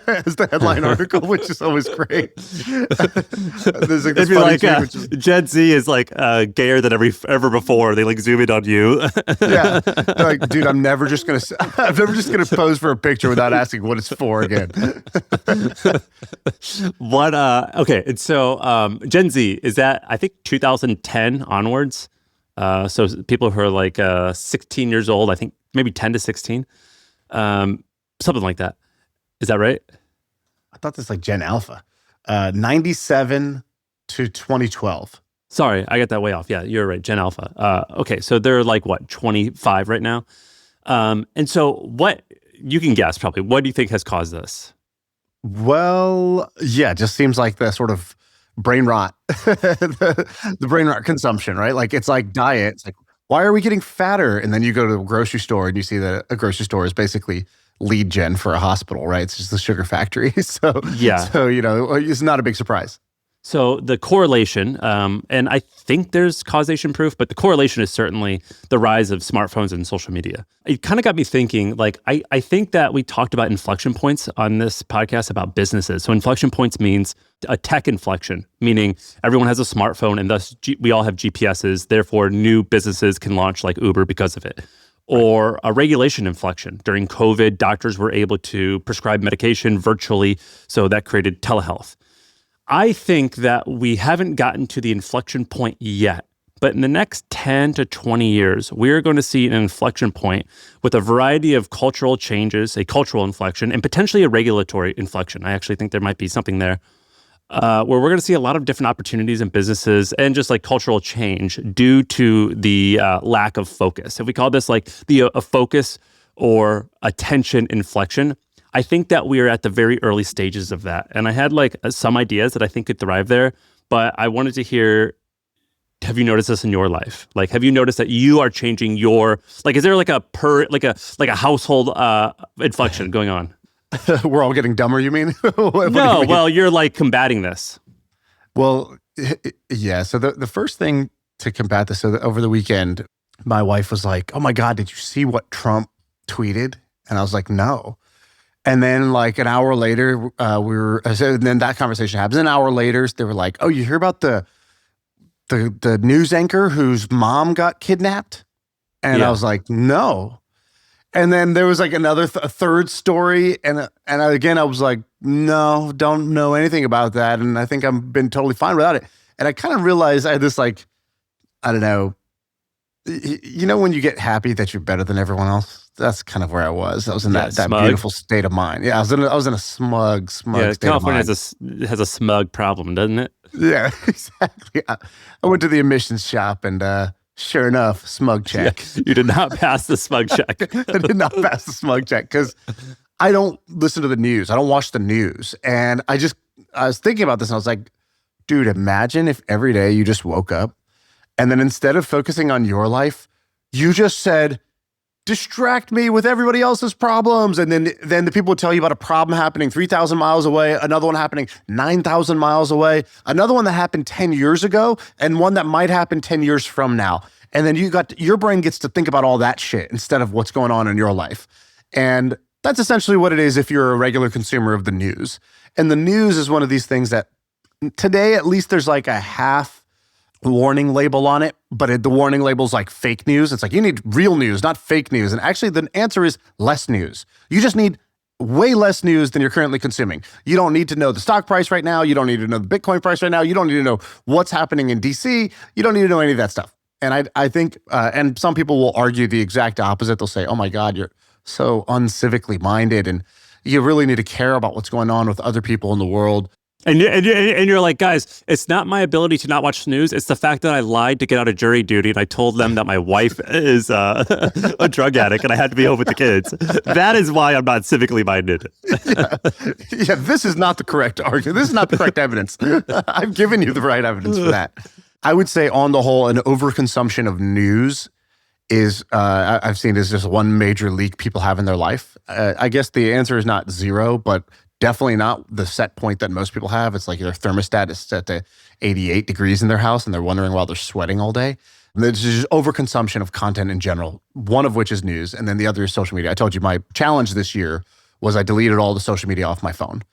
as the headline article, which is always great. There's like this funny thing, which is, Gen Z is like gayer than ever before. They like zoom in on you. Yeah, they're like, dude, I'm never just gonna pose for a picture without asking what it's for again. What? Okay, and so Gen Z, is that I think 2010 onwards. So people who are like 16 years old, I think maybe 10 to 16. Something like that. Is that right? I thought this like Gen Alpha, 97 to 2012. Sorry, I got that way off. Yeah, you're right. Gen Alpha. Okay, so they're like what, 25 right now? And so what, you can guess probably, what do you think has caused this? Well, yeah, it just seems like the sort of brain rot, the brain rot consumption, right? Like it's like diet. It's like, why are we getting fatter? And then you go to the grocery store and you see that a grocery store is basically lead gen for a hospital, right? It's just the sugar factory. So, yeah. So, you know, it's not a big surprise. So the correlation, and I think there's causation proof, but the correlation is certainly the rise of smartphones and social media. It kind of got me thinking, like, I think that we talked about inflection points on this podcast about businesses. So inflection points means a tech inflection, meaning everyone has a smartphone and thus we all have GPSs. Therefore, new businesses can launch like Uber because of it. Or a regulation inflection. During COVID, doctors were able to prescribe medication virtually, so that created telehealth. I think that we haven't gotten to the inflection point yet, but in the next 10 to 20 years, we're going to see an inflection point with a variety of cultural changes, a cultural inflection, and potentially a regulatory inflection. I actually think there might be something there where we're going to see a lot of different opportunities in businesses and just like cultural change due to the lack of focus. If we call this like a focus or attention inflection, I think that we are at the very early stages of that. And I had like some ideas that I think could thrive there, but I wanted to hear, have you noticed this in your life? Like, have you noticed that you are changing your, like, is there like a household inflection going on? We're all getting dumber, you mean? What do No, you mean? well, you're like combating this. Well, yeah. So the first thing to combat this, over the weekend, my wife was like, "Oh my God, did you see what Trump tweeted?" And I was like, "No." And then like an hour later, and then that conversation happens. An hour later, they were like, "Oh, you hear about the news anchor whose mom got kidnapped?" And I was like, "No." And then there was like a third story, and again I was like, "No, don't know anything about that," and I think I've been totally fine without it. And I kind of realized I had this like, I don't know, you know, when you get happy that you're better than everyone else. That's kind of where I was. I was in that beautiful state of mind. Yeah, I was in a smug Yeah, state of mind. California has a smug problem, doesn't it? Yeah, exactly. I went to the emissions shop and sure enough, smug check. Yeah, you did not pass the smug check. I did not pass the smug check because I don't listen to the news. I don't watch the news. And I was thinking about this and I was like, dude, imagine if every day you just woke up and then instead of focusing on your life, you just said, distract me with everybody else's problems. And then the people would tell you about a problem happening 3,000 miles away, another one happening 9,000 miles away, another one that happened 10 years ago, and one that might happen 10 years from now. And then your brain gets to think about all that shit instead of what's going on in your life. And that's essentially what it is if you're a regular consumer of the news. And the news is one of these things that today, at least there's like a half warning label on it, but the warning label's like fake news. It's like, you need real news, not fake news. And actually the answer is less news. You just need way less news than you're currently consuming. You don't need to know the stock price right now. You don't need to know the Bitcoin price right now. You don't need to know what's happening in DC. You don't need to know any of that stuff. And I think, and some people will argue the exact opposite. They'll say, oh my God, you're so uncivically minded and you really need to care about what's going on with other people in the world. And you're like, guys, it's not my ability to not watch the news. It's the fact that I lied to get out of jury duty and I told them that my wife is a drug addict and I had to be home with the kids. That is why I'm not civically minded. Yeah, this is not the correct argument. This is not the correct evidence. I've given you the right evidence for that. I would say on the whole, an overconsumption of news is, I've seen is just one major leak people have in their life. I guess the answer is not zero, but definitely not the set point that most people have. It's like their thermostat is set to 88 degrees in their house and they're wondering why they're sweating all day. And there's just overconsumption of content in general, one of which is news, and then the other is social media. I told you my challenge this year was I deleted all the social media off my phone.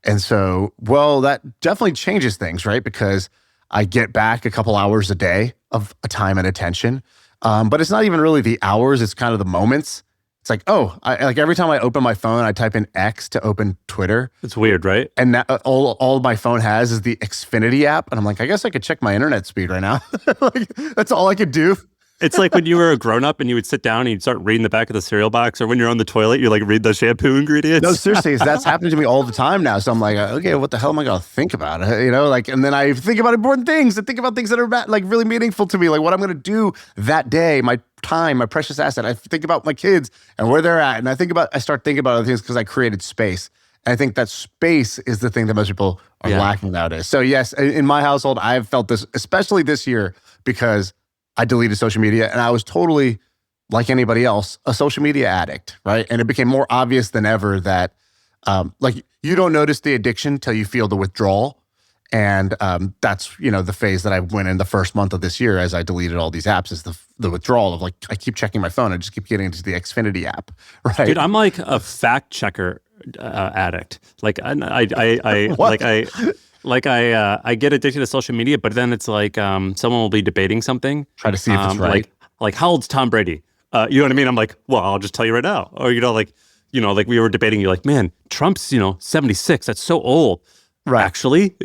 And so, well, that definitely changes things, right? Because I get back a couple hours a day of time and attention. But it's not even really the hours, it's kind of the moments. It's like, like every time I open my phone, I type in X to open Twitter. It's weird, right? And now, all my phone has is the Xfinity app. And I'm like, I guess I could check my internet speed right now. Like, that's all I could do. It's like when you were a grown-up and you would sit down and you'd start reading the back of the cereal box, or when you're on the toilet, you like read the shampoo ingredients. No, seriously, that's happening to me all the time now. So I'm like, okay, what the hell am I going to think about? You know, like, and then I think about important things. I think about things that are like really meaningful to me, like what I'm going to do that day, my time, my precious asset. I think about my kids and where they're at. And I start thinking about other things because I created space. And I think that space is the thing that most people are lacking nowadays. So yes, in my household, I've felt this, especially this year, because I deleted social media and I was totally, like anybody else, a social media addict, right? And it became more obvious than ever that like you don't notice the addiction till you feel the withdrawal. And that's, the phase that I went in the first month of this year as I deleted all these apps, is the withdrawal of like, I keep checking my phone. I just keep getting into the Xfinity app, right? Dude, I'm like a fact checker addict. Like I get addicted to social media, but then it's like someone will be debating something. Try to see if it's right. Like how old's Tom Brady? You know what I mean? I'm like, well, I'll just tell you right now. Or like we were debating. You're like, man, Trump's 76. That's so old. Right. Actually,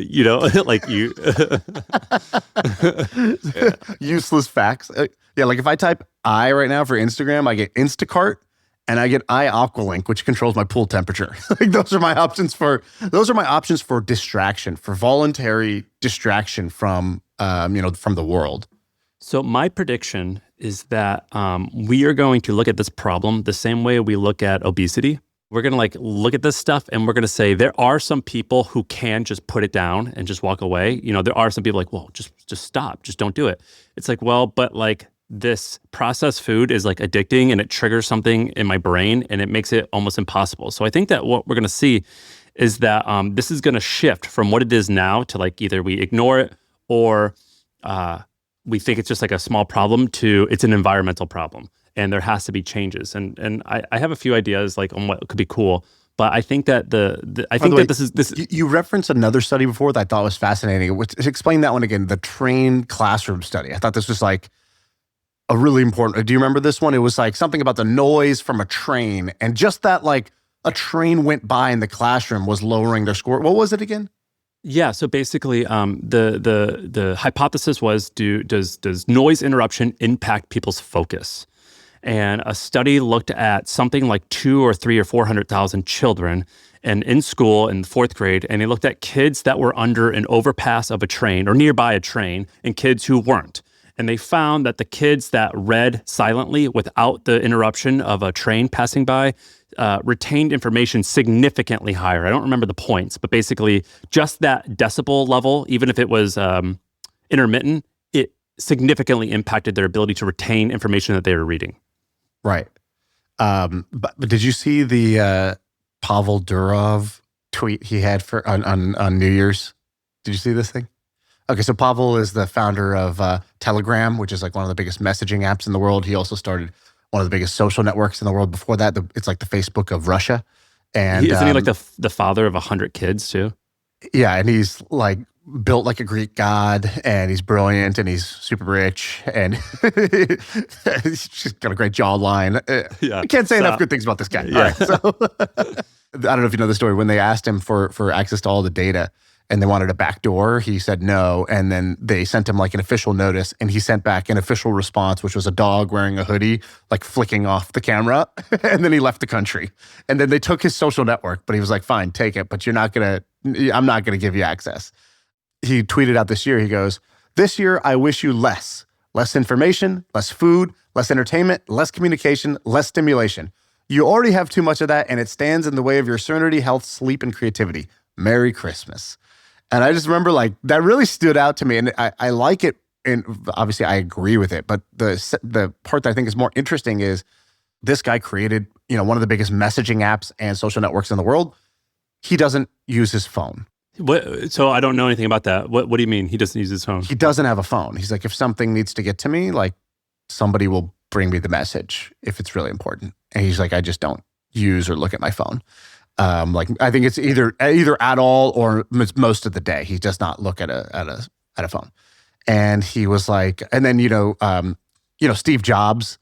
like you. Useless facts. Yeah, like if I type I right now for Instagram, I get Instacart and I get iAqualink, which controls my pool temperature. Like those are my options for distraction, for voluntary distraction from from the world. So my prediction is that we are going to look at this problem the same way we look at obesity. We're going to look at this stuff and we're going to say there are some people who can just put it down and just walk away. There are some people like, well, just stop, just don't do it. It's like, well, but this processed food is addicting and it triggers something in my brain and it makes it almost impossible. So I think that what we're going to see is that this is going to shift from what it is now to either we ignore it or we think it's just a small problem to it's an environmental problem. And there has to be changes, and I have a few ideas on what could be cool. But I think that this. You referenced another study before that I thought was fascinating. Explain that one again. The train classroom study. I thought this was a really important. Do you remember this one? It was something about the noise from a train, and just that a train went by in the classroom was lowering their score. What was it again? Yeah, so basically, the hypothesis was does noise interruption impact people's focus? And a study looked at something like 200,000 or 300,000 or 400,000 children and in school in the fourth grade, and they looked at kids that were under an overpass of a train or nearby a train and kids who weren't. And they found that the kids that read silently without the interruption of a train passing by retained information significantly higher. I don't remember the points, but basically just that decibel level, even if it was intermittent, it significantly impacted their ability to retain information that they were reading. Right. But did you see the Pavel Durov tweet he had on New Year's? Did you see this thing? Okay, so Pavel is the founder of Telegram, which is one of the biggest messaging apps in the world. He also started one of the biggest social networks in the world. Before that, it's the Facebook of Russia. And isn't he the father of 100 kids too? Yeah, and he's built like a Greek god, and he's brilliant, and he's super rich, and he's just got a great jawline. I can't say enough good things about this guy. Yeah. All right, so I don't know if you know the story. When they asked him for access to all the data and they wanted a backdoor, he said no, and then they sent him an official notice, and he sent back an official response, which was a dog wearing a hoodie, flicking off the camera, and then he left the country. And then they took his social network, but he was like, fine, take it, but I'm not gonna give you access. He tweeted out this year, he goes, "This year I wish you less information, less food, less entertainment, less communication, less stimulation. You already have too much of that, and it stands in the way of your serenity, health, sleep, and creativity. Merry Christmas." And I just remember that really stood out to me, and I like it, and obviously I agree with it, but the part that I think is more interesting is this guy created, one of the biggest messaging apps and social networks in the world. He doesn't use his phone. What? So I don't know anything about that. What do you mean he doesn't use his phone? He doesn't have a phone. He's like, if something needs to get to me, somebody will bring me the message if it's really important. And he's like, I just don't use or look at my phone. I think it's either at all or most of the day. He does not look at a phone. And he was like, and then Steve Jobs,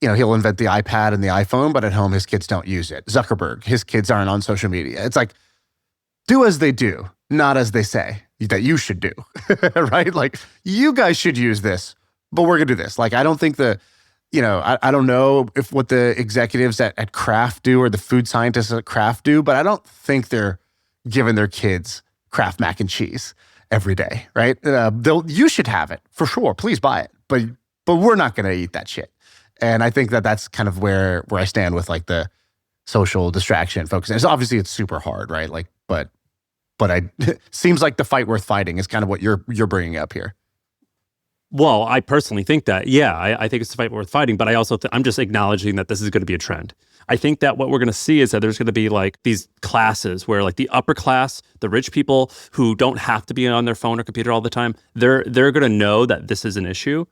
he'll invent the iPad and the iPhone, but at home his kids don't use it. Zuckerberg, his kids aren't on social media. It's do as they do, not as they say that you should do, right? You guys should use this, but we're gonna do this. I don't think I don't know if what the executives at Kraft do or the food scientists at Kraft do, but I don't think they're giving their kids Kraft mac and cheese every day, right? You should have it for sure. Please buy it, but we're not going to eat that shit. And I think that's kind of where I stand with the social distraction focus. And obviously it's super hard, right? But seems like the fight worth fighting is kind of what you're bringing up here. Well, I personally think that, yeah, I think it's a fight worth fighting, but I also, I'm just acknowledging that this is going to be a trend. I think that what we're going to see is that there's going to be like these classes where like the upper class, the rich people who don't have to be on their phone or computer all the time, they're going to know that this is an issue.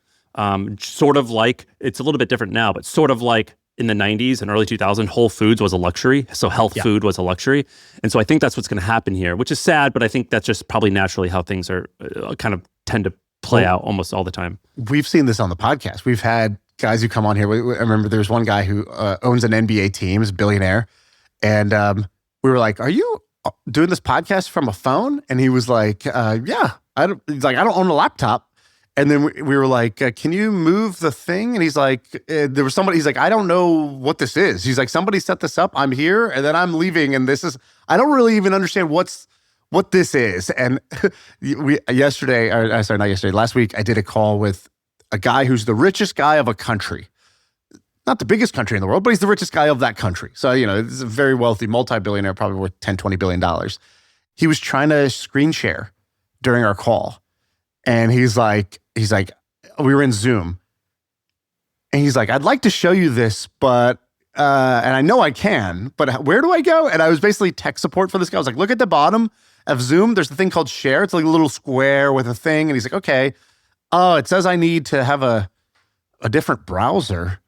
Sort of like, it's a little bit different now, but sort of like in the 90s and early 2000s, Whole Foods was a luxury. So health food was a luxury. And so I think that's what's going to happen here, which is sad, but I think that's just probably naturally how things are kind of tend to play out almost all the time. We've seen this on the podcast. We've had guys who come on here. I remember there's one guy who owns an NBA team, is a billionaire. And we were like, are you doing this podcast from a phone? And he was like, yeah. He's like, I don't own a laptop. And then we were like, can you move the thing? And he's like, there was somebody, he's like, I don't know what this is. He's like, somebody set this up. I'm here and then I'm leaving. And this is, I don't really even understand what this is. And last week, I did a call with a guy who's the richest guy of a country. Not the biggest country in the world, but he's the richest guy of that country. So, this is a very wealthy multi-billionaire, probably worth $10, $20 billion. He was trying to screen share during our call. And he's like, we were in Zoom. And he's like, I'd like to show you this, but, and I know I can, but where do I go? And I was basically tech support for this guy. I was like, look at the bottom of Zoom. There's the thing called share. It's like a little square with a thing. And he's like, okay. Oh, it says I need to have a different browser.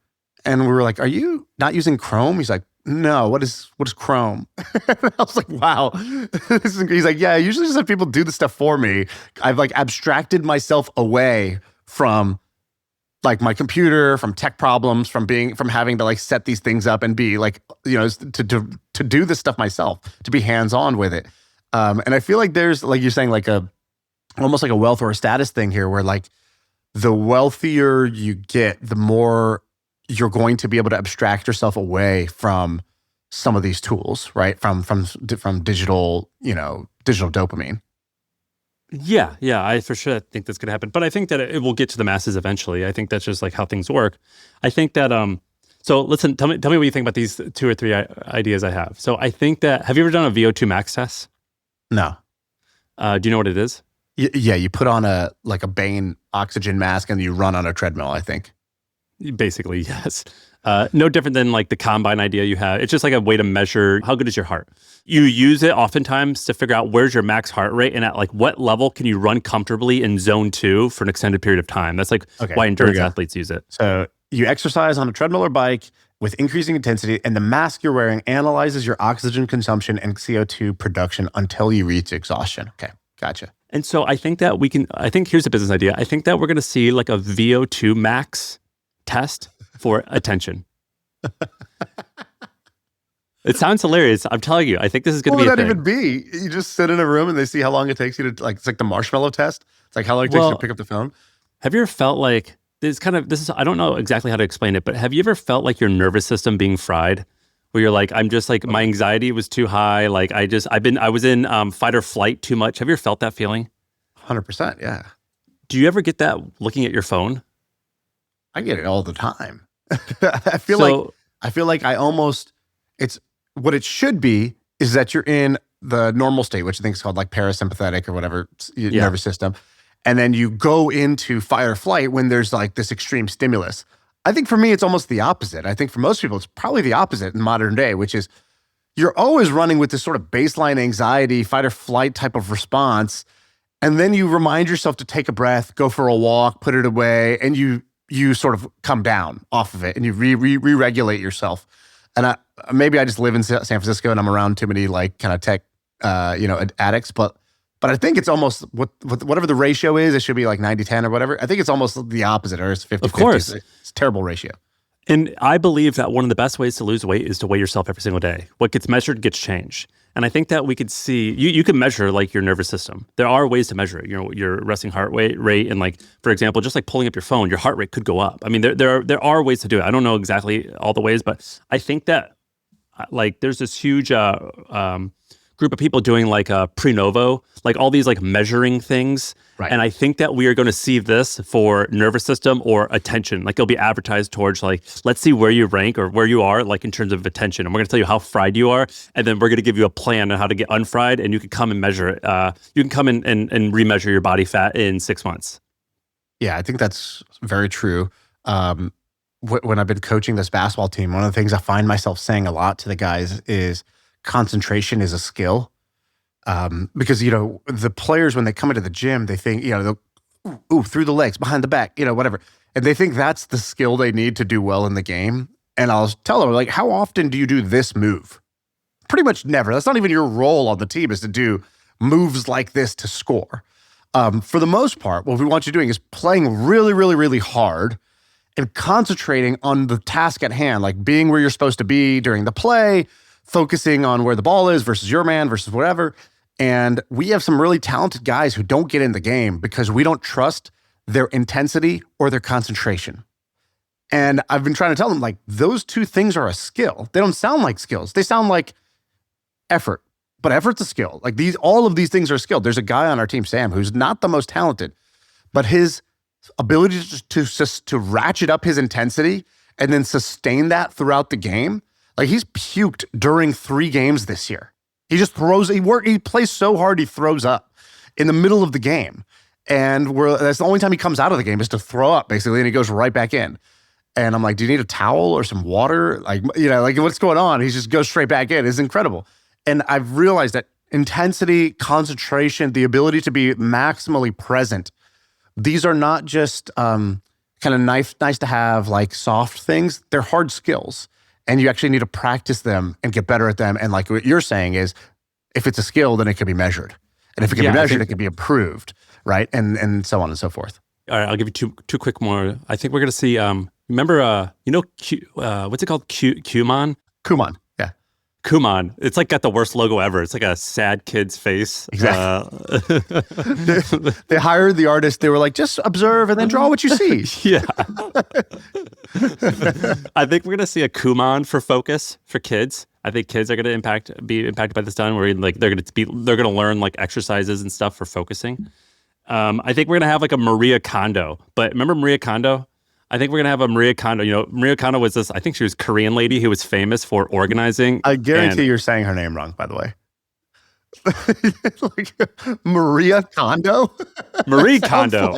And we were like, are you not using Chrome? He's like, no, what is Chrome? I was like, wow. He's like, yeah, I usually just have people do the stuff for me. I've like abstracted myself away from like my computer, from tech problems, from having to like set these things up and be like, to do this stuff myself, to be hands-on with it. And I feel like there's, like you're saying, like almost like a wealth or a status thing here where like the wealthier you get, the more you're going to be able to abstract yourself away from some of these tools, right? From digital, digital dopamine. Yeah, I for sure think that's going to happen. But I think that it will get to the masses eventually. I think that's just like how things work. I think that, so listen, tell me what you think about these 2 or 3 ideas I have. So I think that, have you ever done a VO2 max test? No. Do you know what it is? Yeah, you put on a Bane oxygen mask and you run on a treadmill, I think. Basically, yes. No different than like the combine idea you have. It's just like a way to measure how good is your heart. You use it oftentimes to figure out where's your max heart rate and at like what level can you run comfortably in zone 2 for an extended period of time. That's like why endurance athletes use it. So you exercise on a treadmill or bike with increasing intensity, and the mask you're wearing analyzes your oxygen consumption and CO2 production until you reach exhaustion. Okay, gotcha. And so I think that here's a business idea. I think that we're going to see like a VO2 max test for attention. It sounds hilarious. I'm telling you, I think this is going to be a thing. What would that even be? You just sit in a room and they see how long it takes you to, like, it's like the marshmallow test. It's like how long it takes you to pick up the phone. Have you ever felt like I don't know exactly how to explain it, but have you ever felt like your nervous system being fried? Where you're like, I'm just like, my anxiety was too high. Like I was in fight or flight too much. Have you ever felt that feeling? 100%, yeah. Do you ever get that looking at your phone? I get it all the time. I feel like it's what it should be is that you're in the normal state, which I think is called like parasympathetic or whatever nervous system. And then you go into fight or flight when there's like this extreme stimulus. I think for me, it's almost the opposite. I think for most people, it's probably the opposite in modern day, which is you're always running with this sort of baseline anxiety, fight or flight type of response. And then you remind yourself to take a breath, go for a walk, put it away, and you sort of come down off of it and you re-regulate yourself. And maybe I just live in San Francisco and I'm around too many like kind of tech, addicts, but I think it's almost whatever the ratio is, it should be like 90-10 or whatever. I think it's almost the opposite, or it's 50-50. Of course. It's a terrible ratio. And I believe that one of the best ways to lose weight is to weigh yourself every single day. What gets measured gets changed. And I think that we could see, you can measure like your nervous system. There are ways to measure it, your resting heart rate. And like, for example, just like pulling up your phone, your heart rate could go up. I mean, there are ways to do it. I don't know exactly all the ways, but I think that like there's this huge group of people doing like a Prenovo, like all these like measuring things. Right. And I think that we are going to see this for nervous system or attention. Like it'll be advertised towards like, let's see where you rank or where you are like in terms of attention. And we're going to tell you how fried you are. And then we're going to give you a plan on how to get unfried. And you can come and measure it. You can come and remeasure your body fat in 6 months. Yeah, I think that's very true. When I've been coaching this basketball team, one of the things I find myself saying a lot to the guys is concentration is a skill. Because, the players, when they come into the gym, they think, they'll, through the legs, behind the back, whatever. And they think that's the skill they need to do well in the game. And I'll tell them, like, how often do you do this move? Pretty much never. That's not even your role on the team, is to do moves like this to score. For the most part, what we want you doing is playing really, really, really hard and concentrating on the task at hand, like being where you're supposed to be during the play, focusing on where the ball is versus your man versus whatever. And we have some really talented guys who don't get in the game because we don't trust their intensity or their concentration. And I've been trying to tell them, like, those two things are a skill. They don't sound like skills. They sound like effort, but effort's a skill. Like, all of these things are skilled. There's a guy on our team, Sam, who's not the most talented, but his ability to ratchet up his intensity and then sustain that throughout the game. Like, he's puked during 3 games this year. He just he plays so hard, he throws up in the middle of the game. And that's the only time he comes out of the game is to throw up, basically, and he goes right back in. And I'm like, do you need a towel or some water? Like, like, what's going on? He just goes straight back in. It's incredible. And I've realized that intensity, concentration, the ability to be maximally present, these are not just kind of nice to have, like, soft things. They're hard skills. And you actually need to practice them and get better at them. And like what you're saying is, if it's a skill, then it can be measured. And if it can be measured, it can be improved, right? And so on and so forth. All right, I'll give you two quick more. I think we're going to see, remember, what's it called? Kumon? Kumon, yeah. Kumon. It's like got the worst logo ever. It's like a sad kid's face. Exactly. They hired the artist. They were like, just observe and then draw what you see. Yeah. I think we're going to see a Kumon for focus for kids. I think kids are going to be impacted by this done, where like they're going to learn like exercises and stuff for focusing. I think we're going to have like a Maria Kondo. But remember Maria Kondo? I think we're going to have a Maria Kondo. Maria Kondo was I think she was a Korean lady who was famous for organizing. I guarantee you're saying her name wrong, by the way. Like Maria Kondo? Marie Kondo.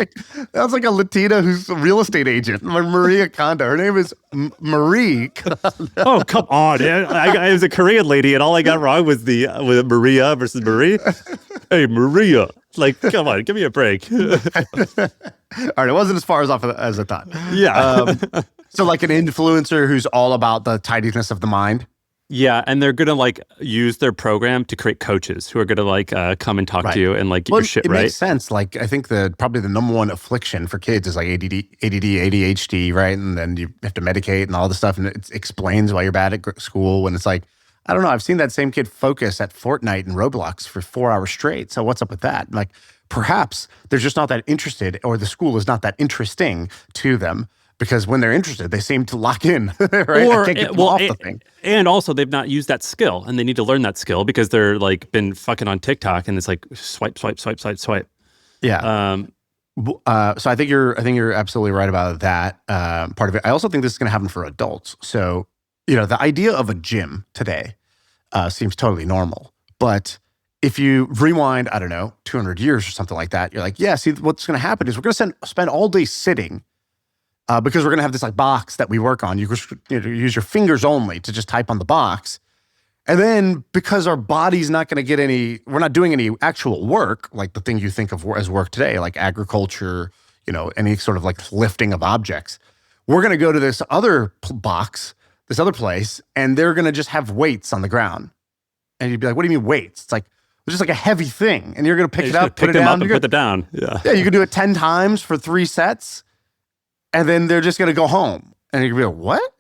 Sounds like a Latina who's a real estate agent. Maria Kondo. Her name is Marie Kondo. Oh, come on. I was a Korean lady, and all I got wrong was with Maria versus Marie. Hey, Maria. Like, come on, give me a break. All right, it wasn't as far off as I thought. Yeah. So like an influencer who's all about the tidiness of the mind. Yeah, and they're going to like use their program to create coaches who are going to like come and talk to you and like get your shit right. It makes sense. Like, I think probably the number one affliction for kids is like ADD, ADHD, right? And then you have to medicate and all this stuff, and it explains why you're bad at school. When it's like, I don't know, I've seen that same kid focus at Fortnite and Roblox for 4 hours straight. So what's up with that? Like, perhaps they're just not that interested, or the school is not that interesting to them. Because when they're interested, they seem to lock in, right? Or, I can't get them off the thing. And also, they've not used that skill, and they need to learn that skill because they're like been fucking on TikTok, and it's like swipe, swipe, swipe, swipe, swipe. Yeah. So I think you're absolutely right about that part of it. I also think this is going to happen for adults. So the idea of a gym today seems totally normal, but if you rewind, I don't know, 200 years or something like that, you're like, yeah. See, what's going to happen is we're going to spend all day sitting. Because we're going to have this like box that we work on. You use your fingers only to just type on the box. And then because our body's not going to get we're not doing any actual work, like the thing you think of as work today, like agriculture, any sort of like lifting of objects. We're going to go to this other box, this other place, and they're going to just have weights on the ground. And you'd be like, what do you mean weights? It's like, it's just like a heavy thing. And you're going to pick it up, put it down. Put them down. Yeah. Yeah, you can do it 10 times for 3 sets. And then they're just going to go home. And you're going to be like, what?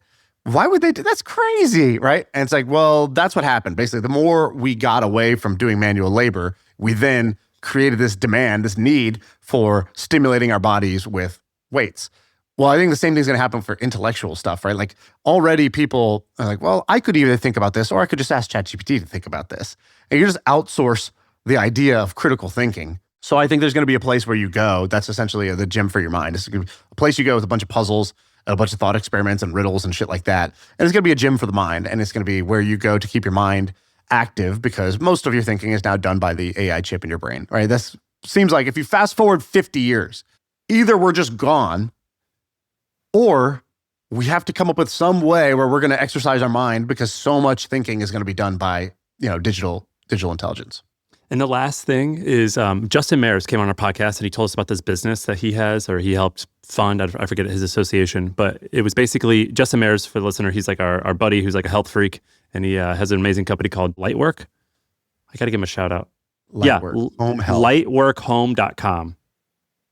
Why would they do? That's crazy, right? And it's like, well, that's what happened. Basically, the more we got away from doing manual labor, we then created this demand, this need for stimulating our bodies with weights. Well, I think the same thing's going to happen for intellectual stuff, right? Like already people are like, well, I could either think about this or I could just ask ChatGPT to think about this. And you just outsource the idea of critical thinking. So I think there's going to be a place where you go that's essentially the gym for your mind. It's a place you go with a bunch of puzzles, a bunch of thought experiments and riddles and shit like that. And it's going to be a gym for the mind. And it's going to be where you go to keep your mind active because most of your thinking is now done by the AI chip in your brain, right? This seems like if you fast forward 50 years, either we're just gone, or we have to come up with some way where we're going to exercise our mind, because so much thinking is going to be done by, digital intelligence. And the last thing is Justin Mares came on our podcast and he told us about this business that he has, or he helped fund. I forget his association, but it was basically Justin Mares, for the listener. He's like our buddy who's like a health freak, and he has an amazing company called Lightwork. I got to give him a shout out. Home health. Lightworkhome.com.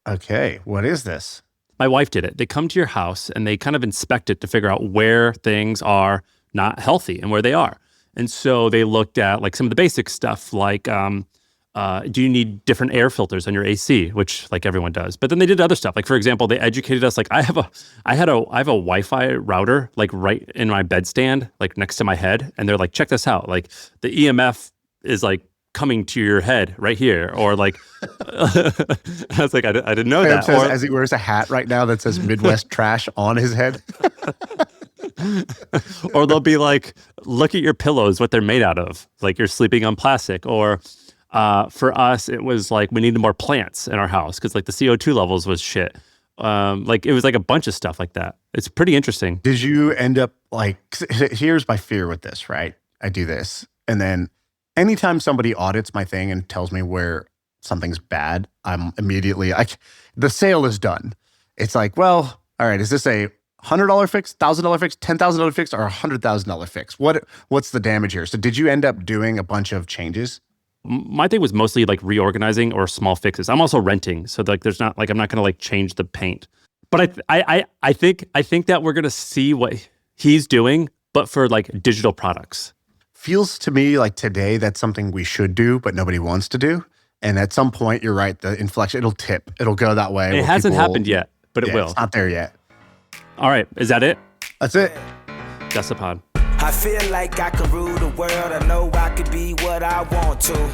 Okay. What is this? My wife did it. They come to your house and they kind of inspect it to figure out where things are not healthy and where they are. And so they looked at like some of the basic stuff, like do you need different air filters on your AC, which like everyone does. But then they did other stuff. Like, for example, they educated us. Like I have a Wi-Fi router like right in my bedstand, like next to my head. And they're like, check this out. Like the EMF is like coming to your head right here, or like I was like, I didn't know that. Says, as he wears a hat right now that says Midwest trash on his head. Or they'll be like, look at your pillows, what they're made out of, like you're sleeping on plastic. Or for us, it was like we needed more plants in our house because like the CO2 levels was shit. Like it was like a bunch of stuff like that. It's pretty interesting. Did you end up like, here's my fear with this, right? I do this, and then anytime somebody audits my thing and tells me where something's bad, I'm immediately, the sale is done. It's like, well, all right, is this a $100 fix, $1,000 fix, $10,000 fix, or $100,000 fix? What's the damage here? So did you end up doing a bunch of changes? My thing was mostly like reorganizing or small fixes. I'm also renting, so like there's not like I'm not gonna like change the paint. But I think that we're gonna see what he's doing, but for like digital products. Feels to me like today that's something we should do, but nobody wants to do. And at some point, you're right, the inflection, it'll tip. It'll go that way. It hasn't happened yet, but it will. It's not there yet. All right, is that it? That's it. That's the pod. I feel like I can rule the world. I know I can be what I want to.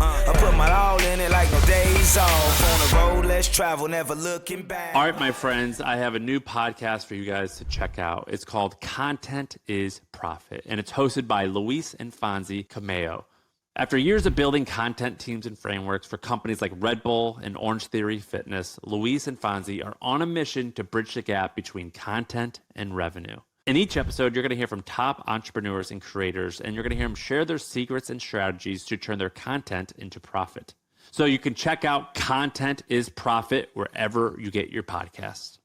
I put my all in it like no days off. On the road, let's travel, never looking back. All right, my friends, I have a new podcast for you guys to check out. It's called Content is Profit, and it's hosted by Luis and Fonzie Cameo. After years of building content teams and frameworks for companies like Red Bull and Orange Theory Fitness, Luis and Fonzie are on a mission to bridge the gap between content and revenue. In each episode, you're going to hear from top entrepreneurs and creators, and you're going to hear them share their secrets and strategies to turn their content into profit. So you can check out Content is Profit wherever you get your podcasts.